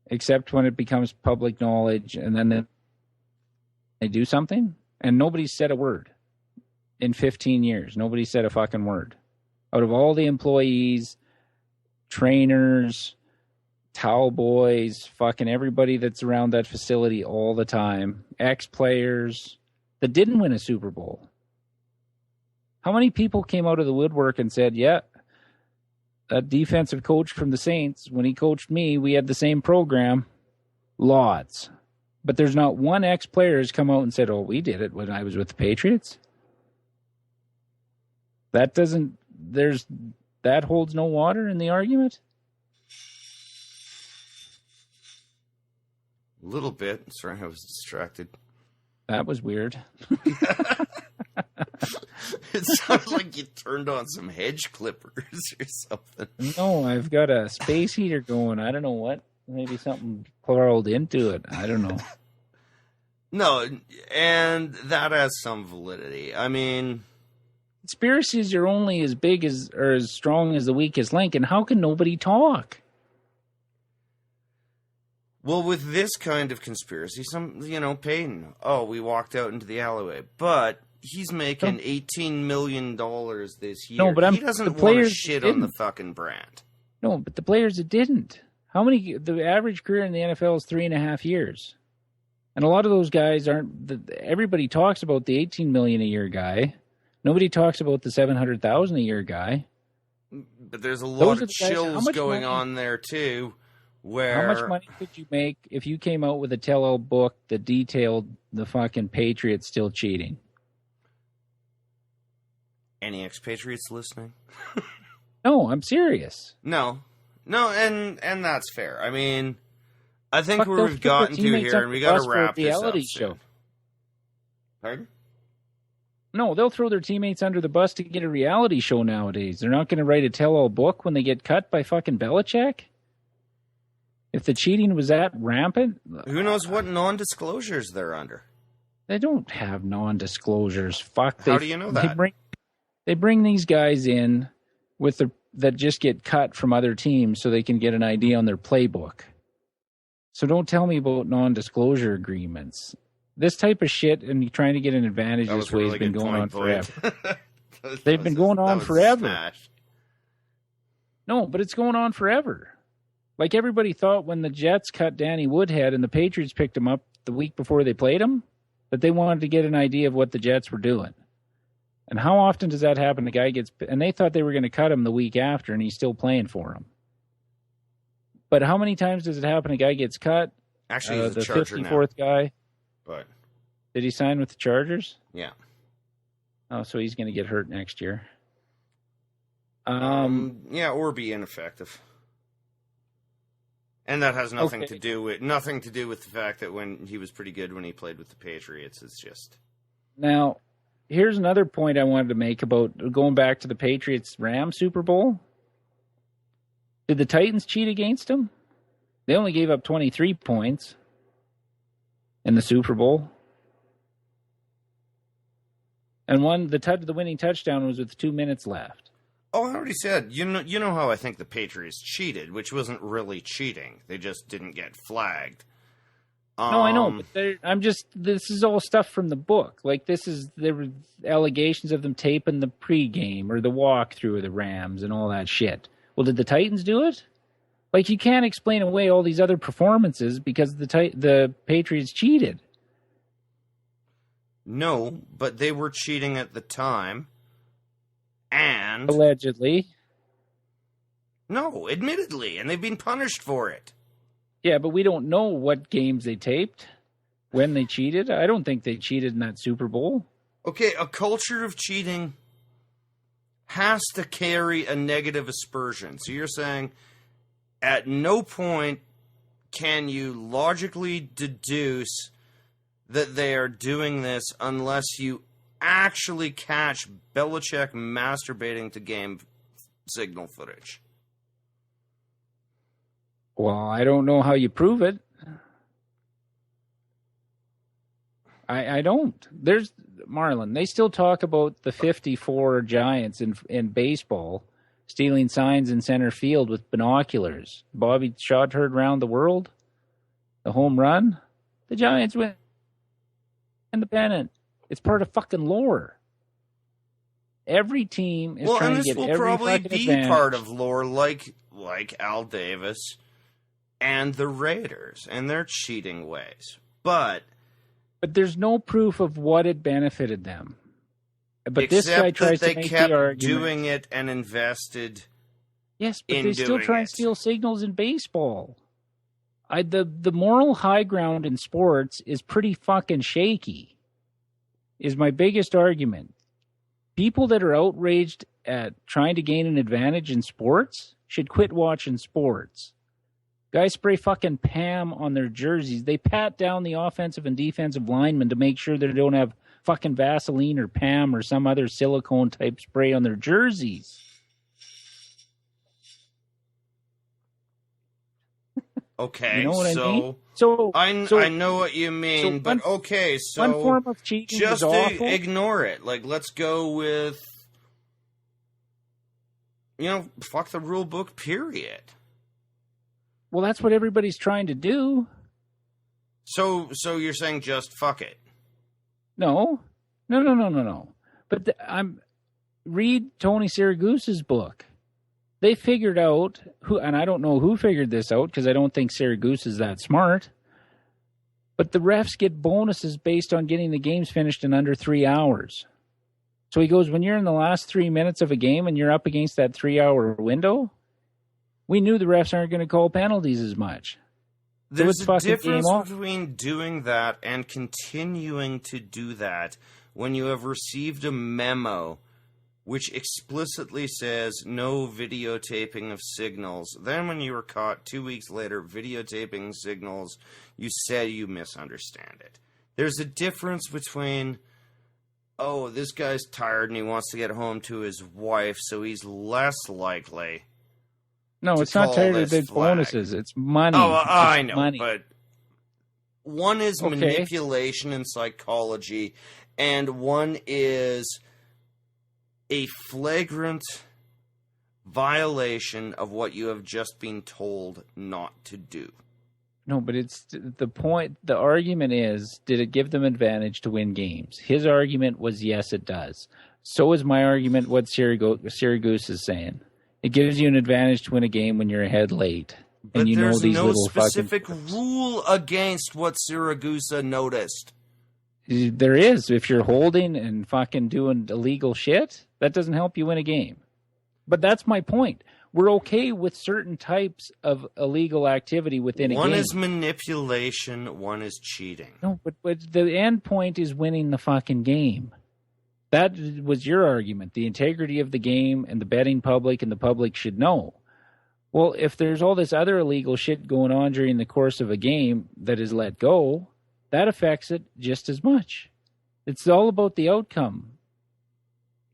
except when it becomes public knowledge, and then they do something, and nobody said a word. In 15 years, nobody said a fucking word. Out of all the employees, trainers, towel boys, fucking everybody that's around that facility all the time, ex-players that didn't win a Super Bowl. How many people came out of the woodwork and said, yeah, that defensive coach from the Saints, when he coached me, we had the same program. Lots. But there's not one ex-player who's come out and said, oh, we did it when I was with the Patriots. That holds no water in the argument? A little bit. Sorry, I was distracted. That was weird. It sounded like you turned on some hedge clippers or something. No, I've got a space heater going. I don't know what. Maybe something crawled into it. I don't know. No, and that has some validity. I mean, conspiracies are only as big as or as strong as the weakest link, and how can nobody talk? Well, with this kind of conspiracy, Peyton, we walked out into the alleyway, but he's making $18 million this year. No, but he doesn't want to shit on the fucking brand. No, but the players that didn't. The average career in the NFL is 3.5 years. And a lot of those guys everybody talks about the $18 million a year guy. Nobody talks about the $700,000 a year guy. But there's a lot of chills going on there too. How much money could you make if you came out with a tell-all book that detailed the fucking Patriots still cheating? Any expatriates listening? No, I'm serious. No, and that's fair. I mean, I think where we've gotten to here, and we got to wrap this up soon. Pardon? No, they'll throw their teammates under the bus to get a reality show nowadays. They're not going to write a tell-all book when they get cut by fucking Belichick. If the cheating was that rampant... Who knows what non-disclosures they're under? They don't have non-disclosures. Fuck. How do you know that? They bring these guys in that just get cut from other teams so they can get an idea on their playbook. So don't tell me about non-disclosure agreements. This type of shit and trying to get an advantage this way has been going on forever. They've been going on forever. No, but it's going on forever. Like everybody thought when the Jets cut Danny Woodhead and the Patriots picked him up the week before they played him, that they wanted to get an idea of what the Jets were doing. And how often does that happen? The guy gets, and they thought they were going to cut him the week after, and he's still playing for them. But how many times does it happen? A guy gets cut. Actually, he's the a Charger 54th guy. But did he sign with the Chargers? Yeah. Oh, so he's going to get hurt next year. Yeah, or be ineffective. And that has nothing to do with the fact that when he was pretty good when he played with the Patriots. It's just now. Here's another point I wanted to make about going back to the Patriots-Rams Super Bowl. Did the Titans cheat against them? They only gave up 23 points in the Super Bowl. And the winning touchdown was with 2 minutes left. Oh, I already said, you know how I think the Patriots cheated, which wasn't really cheating. They just didn't get flagged. No, I know, but this is all stuff from the book. Like, there were allegations of them taping the pregame or the walkthrough of the Rams and all that shit. Well, did the Titans do it? Like, you can't explain away all these other performances because the Patriots cheated. No, but they were cheating at the time. And... allegedly. No, admittedly, and they've been punished for it. Yeah, but we don't know what games they taped, when they cheated. I don't think they cheated in that Super Bowl. Okay, a culture of cheating has to carry a negative aspersion. So you're saying at no point can you logically deduce that they are doing this unless you actually catch Belichick masturbating to game signal footage. Well, I don't know how you prove it. I don't. There's Marlon. They still talk about the 54 Giants in baseball stealing signs in center field with binoculars. Bobby Shaw heard round the world. The home run. The Giants win the pennant. It's part of fucking lore. Every team is trying to get every fucking advantage. Well, and this will probably be part of lore, like Al Davis and the Raiders and their cheating ways. But there's no proof of what it benefited them. But this guy tries to make the argument. Except they kept doing it and invested. Yes, but they still try and steal signals in baseball. The moral high ground in sports is pretty fucking shaky, is my biggest argument. People that are outraged at trying to gain an advantage in sports should quit watching sports. Guys spray fucking Pam on their jerseys. They pat down the offensive and defensive linemen to make sure they don't have fucking Vaseline or Pam or some other silicone type spray on their jerseys. Okay, you know what I mean? I know what you mean, but okay, so one form of cheating just is awful. Ignore it. Like, let's go with, fuck the rule book, period. Well, that's what everybody's trying to do. So you're saying just fuck it? No. But read Tony Siragusa's book. They figured out and I don't know who figured this out because I don't think Siragusa's that smart. But the refs get bonuses based on getting the games finished in under 3 hours. So he goes, when you're in the last 3 minutes of a game and you're up against that 3-hour window, we knew the refs aren't going to call penalties as much. There's a difference between doing that and continuing to do that when you have received a memo which explicitly says no videotaping of signals. Then when you were caught 2 weeks later videotaping signals, you say you misunderstand it. There's a difference between, oh, this guy's tired and he wants to get home to his wife, so he's less likely. No, it's not tired of bonuses. It's money. Oh, I know, money. But one is manipulation and psychology, and one is a flagrant violation of what you have just been told not to do. No, but it's the point. The argument is, did it give them advantage to win games? His argument was, yes, it does. So is my argument what Siragusa is saying. It gives you an advantage to win a game when you're ahead late. But and you there's know these no little specific fucking rule against what Siragusa noticed. There is. If you're holding and fucking doing illegal shit, that doesn't help you win a game. But that's my point. We're okay with certain types of illegal activity within a game. One is manipulation, one is cheating. No, but the end point is winning the fucking game. That was your argument, the integrity of the game and the betting public, and the public should know. Well, if there's all this other illegal shit going on during the course of a game that is let go, that affects it just as much. It's all about the outcome.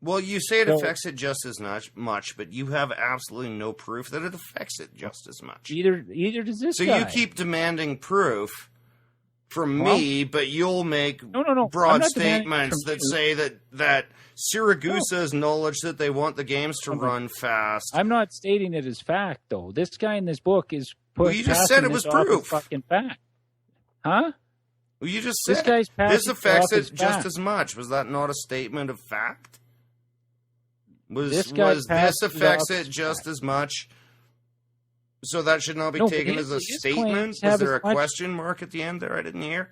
Well, you say it affects it just as much, but you have absolutely no proof that it affects it just as much. Either does this guy. So you keep demanding proof from me, but you'll make broad statements that say that Siragusa's knowledge that they want the games to run fast. I'm not stating it as fact, though. This guy in this book is Well, you just said it was proof. Fucking fact. Huh? Well, you just said this affects it just as much. Was that not a statement of fact? This affects it just as much? So that should not be taken as a statement? Was there a question mark at the end there I didn't hear?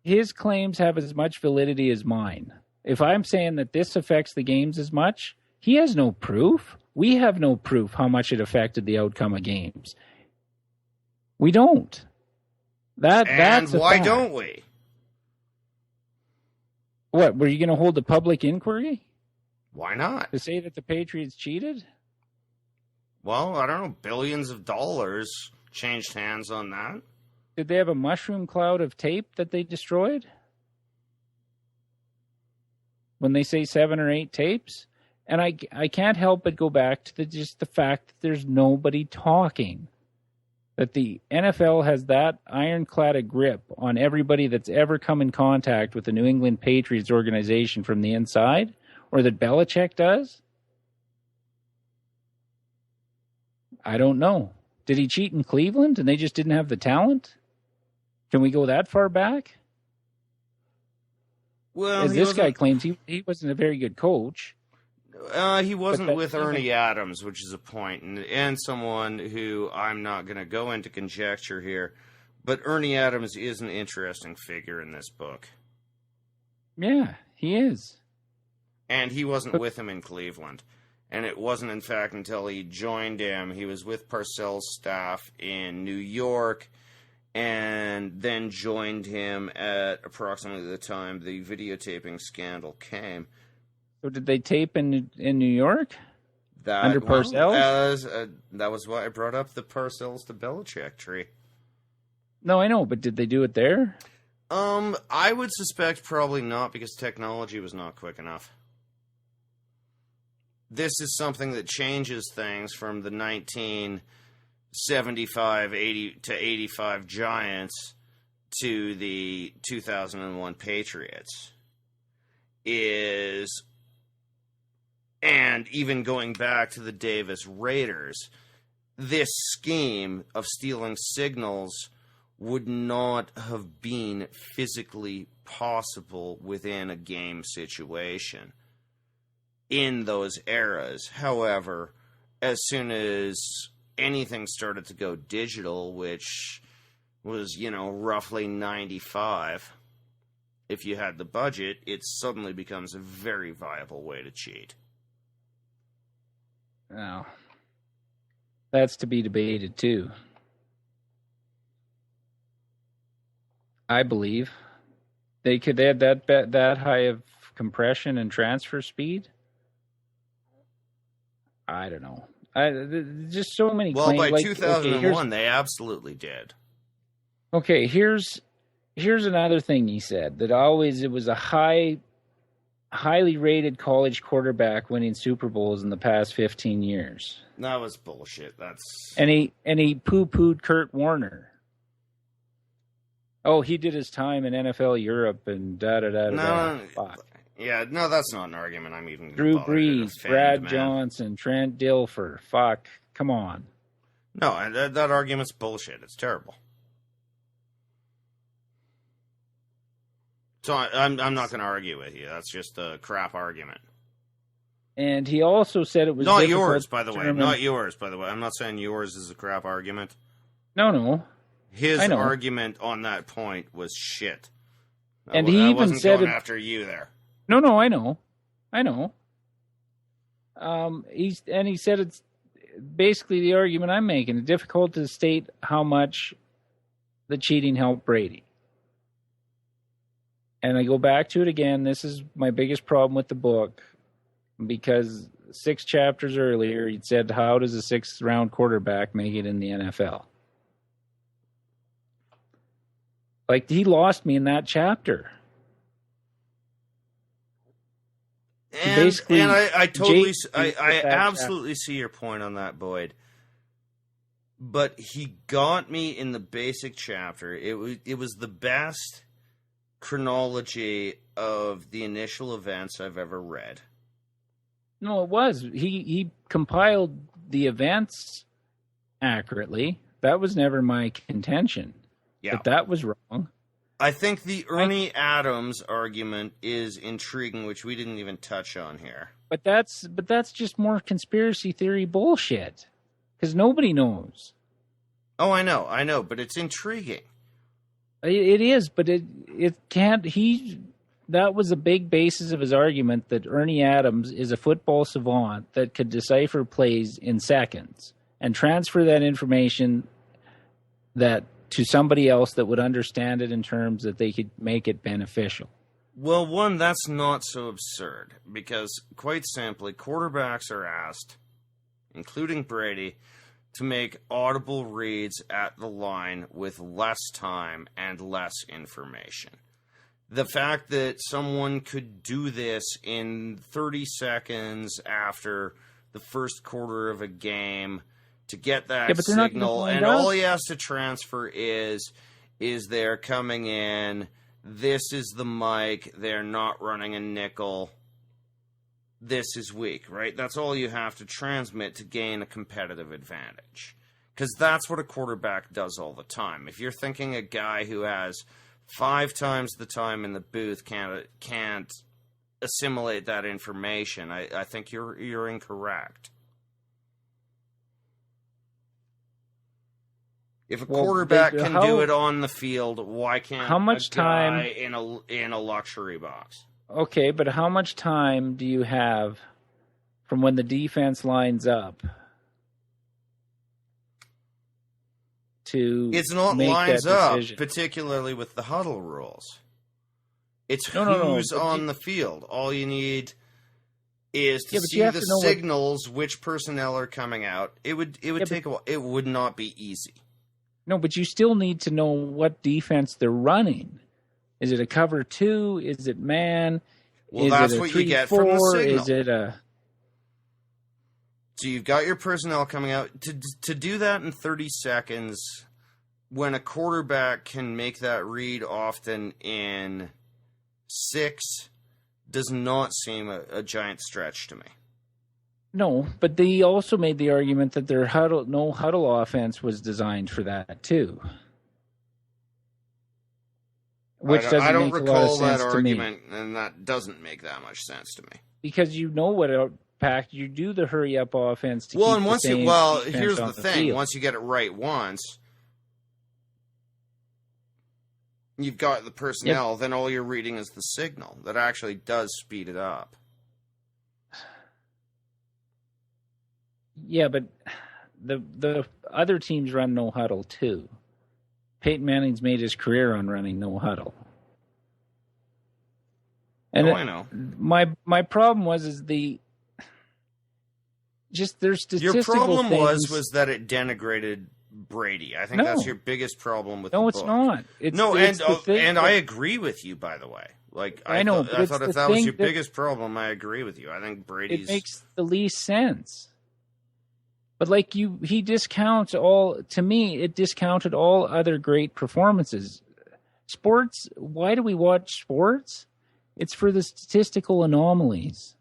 His claims have as much validity as mine. If I'm saying that this affects the games as much, he has no proof. We have no proof how much it affected the outcome of games. We don't. That's why fact. Don't we? What, were you going to hold a public inquiry? Why not? To say that the Patriots cheated? Well, I don't know. Billions of dollars changed hands on that. Did they have a mushroom cloud of tape that they destroyed? When they say 7 or 8 tapes? And I can't help but go back to just the fact that there's nobody talking. That the NFL has that ironclad grip on everybody that's ever come in contact with the New England Patriots organization from the inside, or that Belichick does? I don't know. Did he cheat in Cleveland and they just didn't have the talent? Can we go that far back? Well, as this guy claims, he wasn't a very good coach. He wasn't with Ernie Adams, which is a point, and someone who I'm not going to go into conjecture here, but Ernie Adams is an interesting figure in this book. Yeah, he is. And he wasn't with him in Cleveland. And it wasn't, in fact, until he joined him. He was with Parcells' staff in New York, and then joined him at approximately the time the videotaping scandal came. So did they tape in New York? Under Well, Parcells? that was why I brought up the Parcells to Belichick tree. No, I know, but did they do it there? I would suspect probably not, because technology was not quick enough. This is something that changes things from the 1975, 80 to 85 Giants to the 2001 Patriots. And even going back to the Davis Raiders, this scheme of stealing signals would not have been physically possible within a game situation in those eras. However, as soon as anything started to go digital, which was, roughly 95, if you had the budget, it suddenly becomes a very viable way to cheat. Now, that's to be debated too. I believe they could add that high of compression and transfer speed. I don't know. Just so many claims. Well, by 2001, they absolutely did. Okay, here's another thing he said, that it was a highly rated college quarterback winning Super Bowls in the past 15 years. That was bullshit. And he poo-pooed Kurt Warner. Oh, he did his time in NFL Europe and da-da-da-da. No, fuck. Yeah, no, that's not an argument I'm even Drew bothered to Brees, defend, Brad man. Johnson, Trent Dilfer. Fuck. Come on. No, that argument's bullshit. It's terrible. So I'm not going to argue with you. That's just a crap argument. And he also said it was not difficult yours, by the way. determine... Not yours, by the way. I'm not saying yours is a crap argument. No. His argument on that point was shit. And he even wasn't said going it... after you there. No, I know. He said it's basically the argument I'm making. It's difficult to state how much the cheating helped Brady. And I go back to it again. This is my biggest problem with the book, because 6 chapters earlier, he said, how does a 6th-round quarterback make it in the NFL? Like, he lost me in that chapter. And I absolutely see your point on that, Boyd. But he got me in the basic chapter. It was the best chronology of the initial events I've ever read. No, it was. He compiled the events accurately. That was never my contention. Yeah. But that was wrong. I think the Ernie Adams argument is intriguing, which we didn't even touch on here. But that's just more conspiracy theory bullshit. Because nobody knows. Oh, I know, but it's intriguing. It is, but it can't. That was a big basis of his argument, that Ernie Adams is a football savant that could decipher plays in seconds and transfer that information to somebody else that would understand it in terms that they could make it beneficial. Well, one, that's not so absurd, because quite simply, quarterbacks are asked, including Brady, to make audible reads at the line with less time and less information. The fact that someone could do this in 30 seconds after the first quarter of a game to get that signal, and all he has to transfer is they're coming in, this is the mic, they're not running a nickel, this is weak, right? That's all you have to transmit to gain a competitive advantage. Because that's what a quarterback does all the time. If you're thinking a guy who has 5 times the time in the booth can't assimilate that information, I think you're incorrect. If a quarterback can do it on the field, why can't a guy in a luxury box? Okay, but how much time do you have from when the defense lines up to It's not make lines that up, decision. particularly with the huddle rules. It's No, who's but on the field. All you need is to Yeah, but see you have the to know signals, which personnel are coming out. It would take a while. It would not be easy. No, but you still need to know what defense they're running. Is it a cover 2? Is it man? Well, is that's it a what 3, you get 4? from the signal. Is it a... So you've got your personnel coming out. To do that in 30 seconds, when a quarterback can make that read often in 6, does not seem a giant stretch to me. No, but they also made the argument that their no huddle offense was designed for that too. Which I don't make a lot of recall that sense to me. argument, and that doesn't make that much sense to me. Because you know what pack you do the hurry up offense to Well, keep and the once same defense here's the on thing: field. once you get it right once, you've got the personnel. Then all you're reading is the signal. That actually does speed it up. Yeah, but the other teams run no huddle too. Peyton Manning's made his career on running no huddle. And I know. My problem was their statistical Your problem things, was that it denigrated Brady. I think that's your biggest problem with the book. No, it's not. And I agree with you, by the way. Like I thought if that was your biggest problem, I agree with you. I think Brady's... It makes the least sense. But like he discounts all, to me, it discounted all other great performances. Sports, why do we watch sports? It's for the statistical anomalies.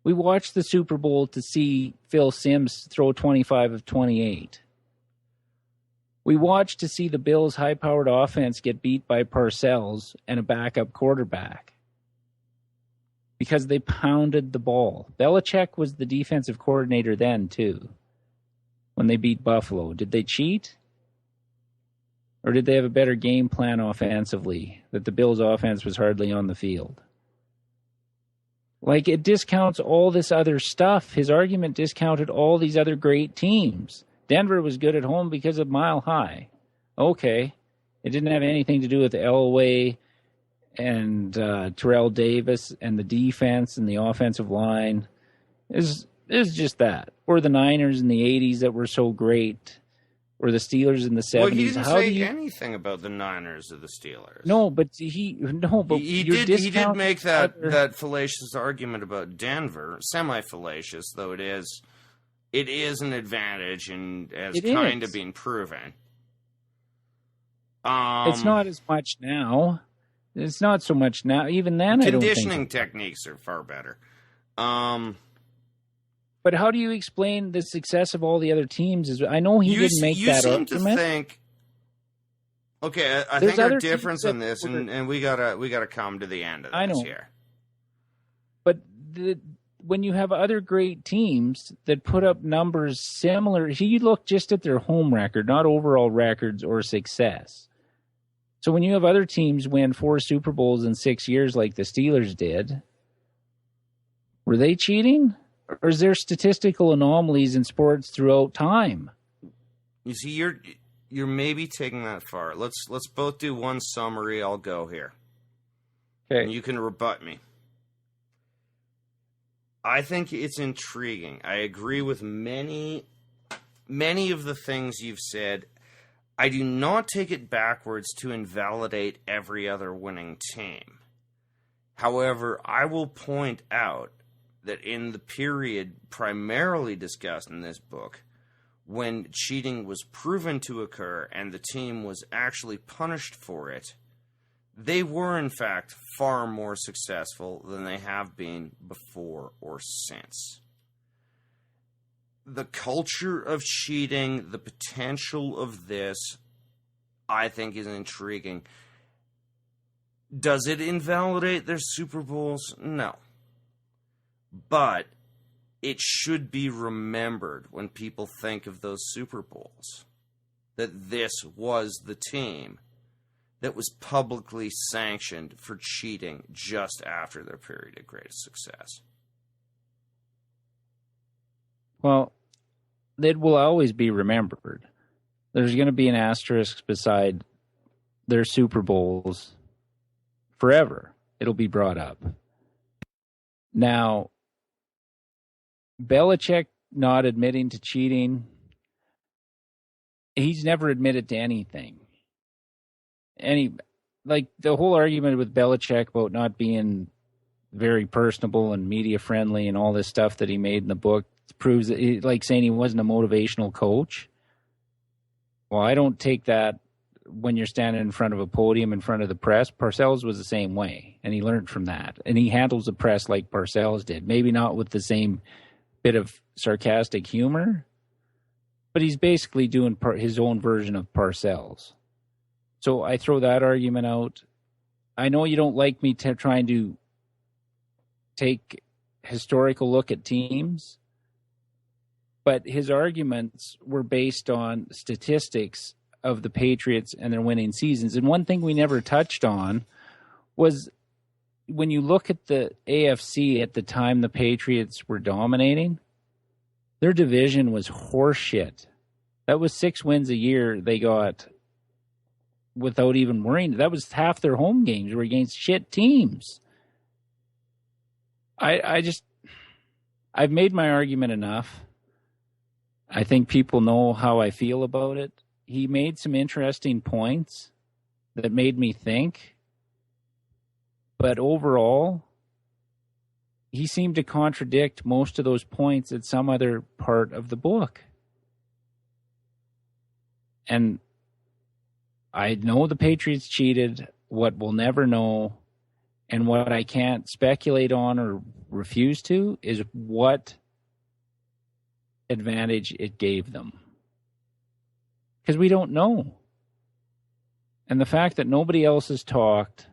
We watch the Super Bowl to see Phil Simms throw 25 of 28. We watch to see the Bills' high-powered offense get beat by Parcells and a backup quarterback because they pounded the ball. Belichick was the defensive coordinator then, too, when they beat Buffalo. Did they cheat? Or did they have a better game plan offensively that the Bills' offense was hardly on the field? Like, it discounts all this other stuff. His argument discounted all these other great teams. Denver was good at home because of Mile High. Okay. It didn't have anything to do with Elway and Terrell Davis and the defense and the offensive line. It was just that. Or the Niners in the 80s that were so great. Or the Steelers in the 70s. Well, he didn't say anything about the Niners or the Steelers. No, but he did make that fallacious argument about Denver, semi-fallacious, though it is an advantage and has kind of been proven. It's not as much now. It's not so much now. Even then, I don't think conditioning techniques are far better. But how do you explain the success of all the other teams? I know he didn't make that argument. You seem to think. Okay, I think our difference in this, and we gotta come to the end of this here. But when you have other great teams that put up numbers similar, you look just at their home record, not overall records or success. So when you have other teams win 4 Super Bowls in 6 years like the Steelers did, were they cheating? Or is there statistical anomalies in sports throughout time? You see, you're maybe taking that far. Let's both do one summary. I'll go here. Okay. And you can rebut me. I think it's intriguing. I agree with many of the things you've said. I do not take it backwards to invalidate every other winning team. However, I will point out that in the period primarily discussed in this book, when cheating was proven to occur and the team was actually punished for it, they were in fact far more successful than they have been before or since. The culture of cheating, the potential of this, I think is intriguing. Does it invalidate their Super Bowls? No. But it should be remembered when people think of those Super Bowls that this was the team that was publicly sanctioned for cheating just after their period of greatest success. Well, it will always be remembered. There's going to be an asterisk beside their Super Bowls forever. It'll be brought up. Now, Belichick not admitting to cheating, he's never admitted to anything. Like the whole argument with Belichick about not being very personable and media friendly and all this stuff that he made in the book proves that, like saying he wasn't a motivational coach. Well, I don't take that when you're standing in front of a podium in front of the press. Parcells was the same way, and he learned from that. And he handles the press like Parcells did. Maybe not with the same bit of sarcastic humor, but he's basically doing his own version of Parcells. So I throw that argument out. I know you don't like me trying to take historical look at teams, but his arguments were based on statistics of the Patriots and their winning seasons. And one thing we never touched on was when you look at the AFC at the time the Patriots were dominating, their division was horseshit. That was 6 wins a year they got without even worrying. That was half their home games were against shit teams. I've made my argument enough. I think people know how I feel about it. He made some interesting points that made me think. But overall, he seemed to contradict most of those points at some other part of the book. And I know the Patriots cheated. What we'll never know, and what I can't speculate on or refuse to, is what advantage it gave them. Because we don't know. And the fact that nobody else has talked,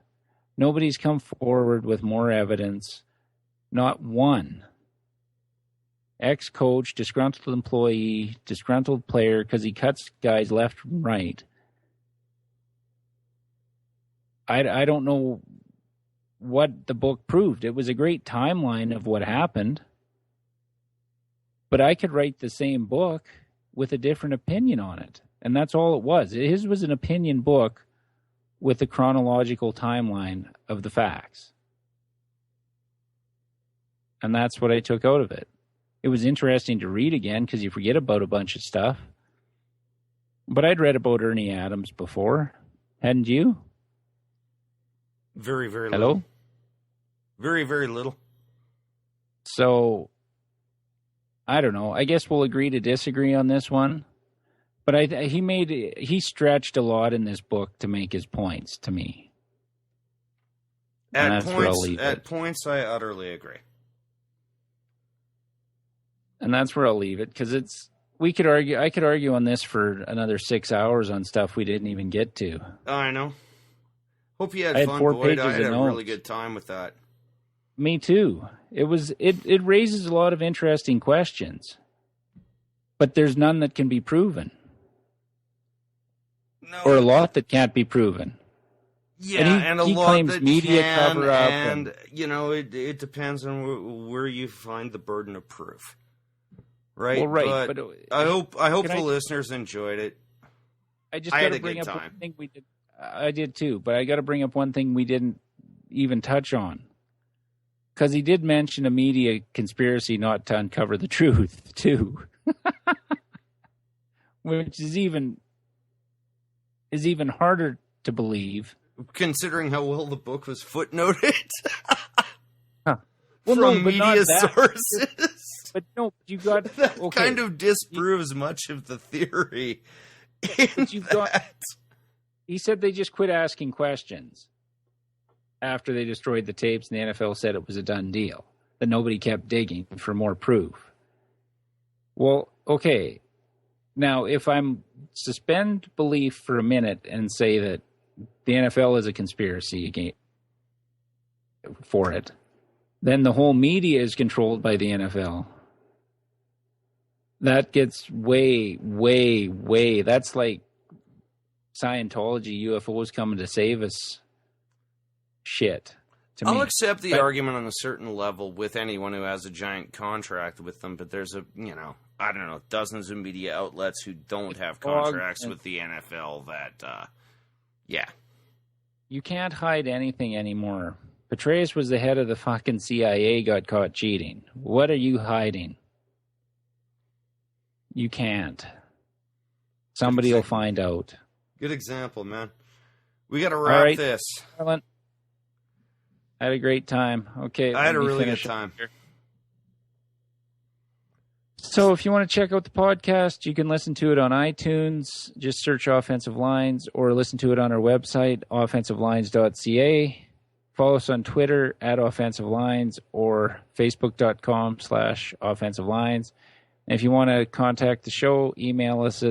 nobody's come forward with more evidence, not one. Ex-coach, disgruntled employee, disgruntled player, because he cuts guys left and right. I don't know what the book proved. It was a great timeline of what happened. But I could write the same book with a different opinion on it. And that's all it was. His was an opinion book with a chronological timeline of the facts. And that's what I took out of it. It was interesting to read again because you forget about a bunch of stuff. But I'd read about Ernie Adams before. Hadn't you? Very, very Hello? little. Very, very little. So, I don't know. I guess we'll agree to disagree on this one. But he stretched a lot in this book to make his points to me. At points, I utterly agree. And that's where I'll leave it, because I could argue on this for another 6 hours on stuff we didn't even get to. I know. Hope you had fun, 4 Boyd. pages I had of a notes. really good time with that. Me too. It raises a lot of interesting questions, but there's none that can be proven. No. Or a lot that can't be proven. Yeah, and he a lot claims that media can, cover up, and it depends on where you find the burden of proof. Right? Well, right, but I hope the listeners enjoyed it. I just I got had to a bring good up time. one thing we did. I did too, but I got to bring up one thing we didn't even touch on, because he did mention a media conspiracy not to uncover the truth too, which is even harder to believe, considering how well the book was footnoted. Well, from no, but media not that. sources. But no, you got That okay. kind of disproves much of the theory. But you've got. He said they just quit asking questions after they destroyed the tapes, and the NFL said it was a done deal, that nobody kept digging for more proof. Well, okay. Now, if I'm suspend belief for a minute and say that the NFL is a conspiracy for it, then the whole media is controlled by the NFL. That gets way, way, way. That's like Scientology, UFOs coming to save us shit. To I'll me. accept the argument on a certain level with anyone who has a giant contract with them, but there's I don't know, dozens of media outlets who don't have contracts with the NFL that, yeah. You can't hide anything anymore. Petraeus was the head of the fucking CIA, got caught cheating. What are you hiding? You can't. Somebody will find out. Good example, man. We got to wrap this. Marlon, I had a great time. Okay. I had a really good time. So if you want to check out the podcast, you can listen to it on iTunes. Just search Offensive Lines, or listen to it on our website, offensivelines.ca. Follow us on Twitter at Offensive Lines, or facebook.com/offensivelines. And if you want to contact the show, email us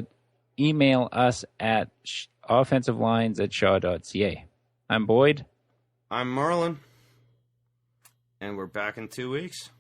at offensivelines@shaw.ca. I'm Boyd. I'm Marlon. And we're back in 2 weeks.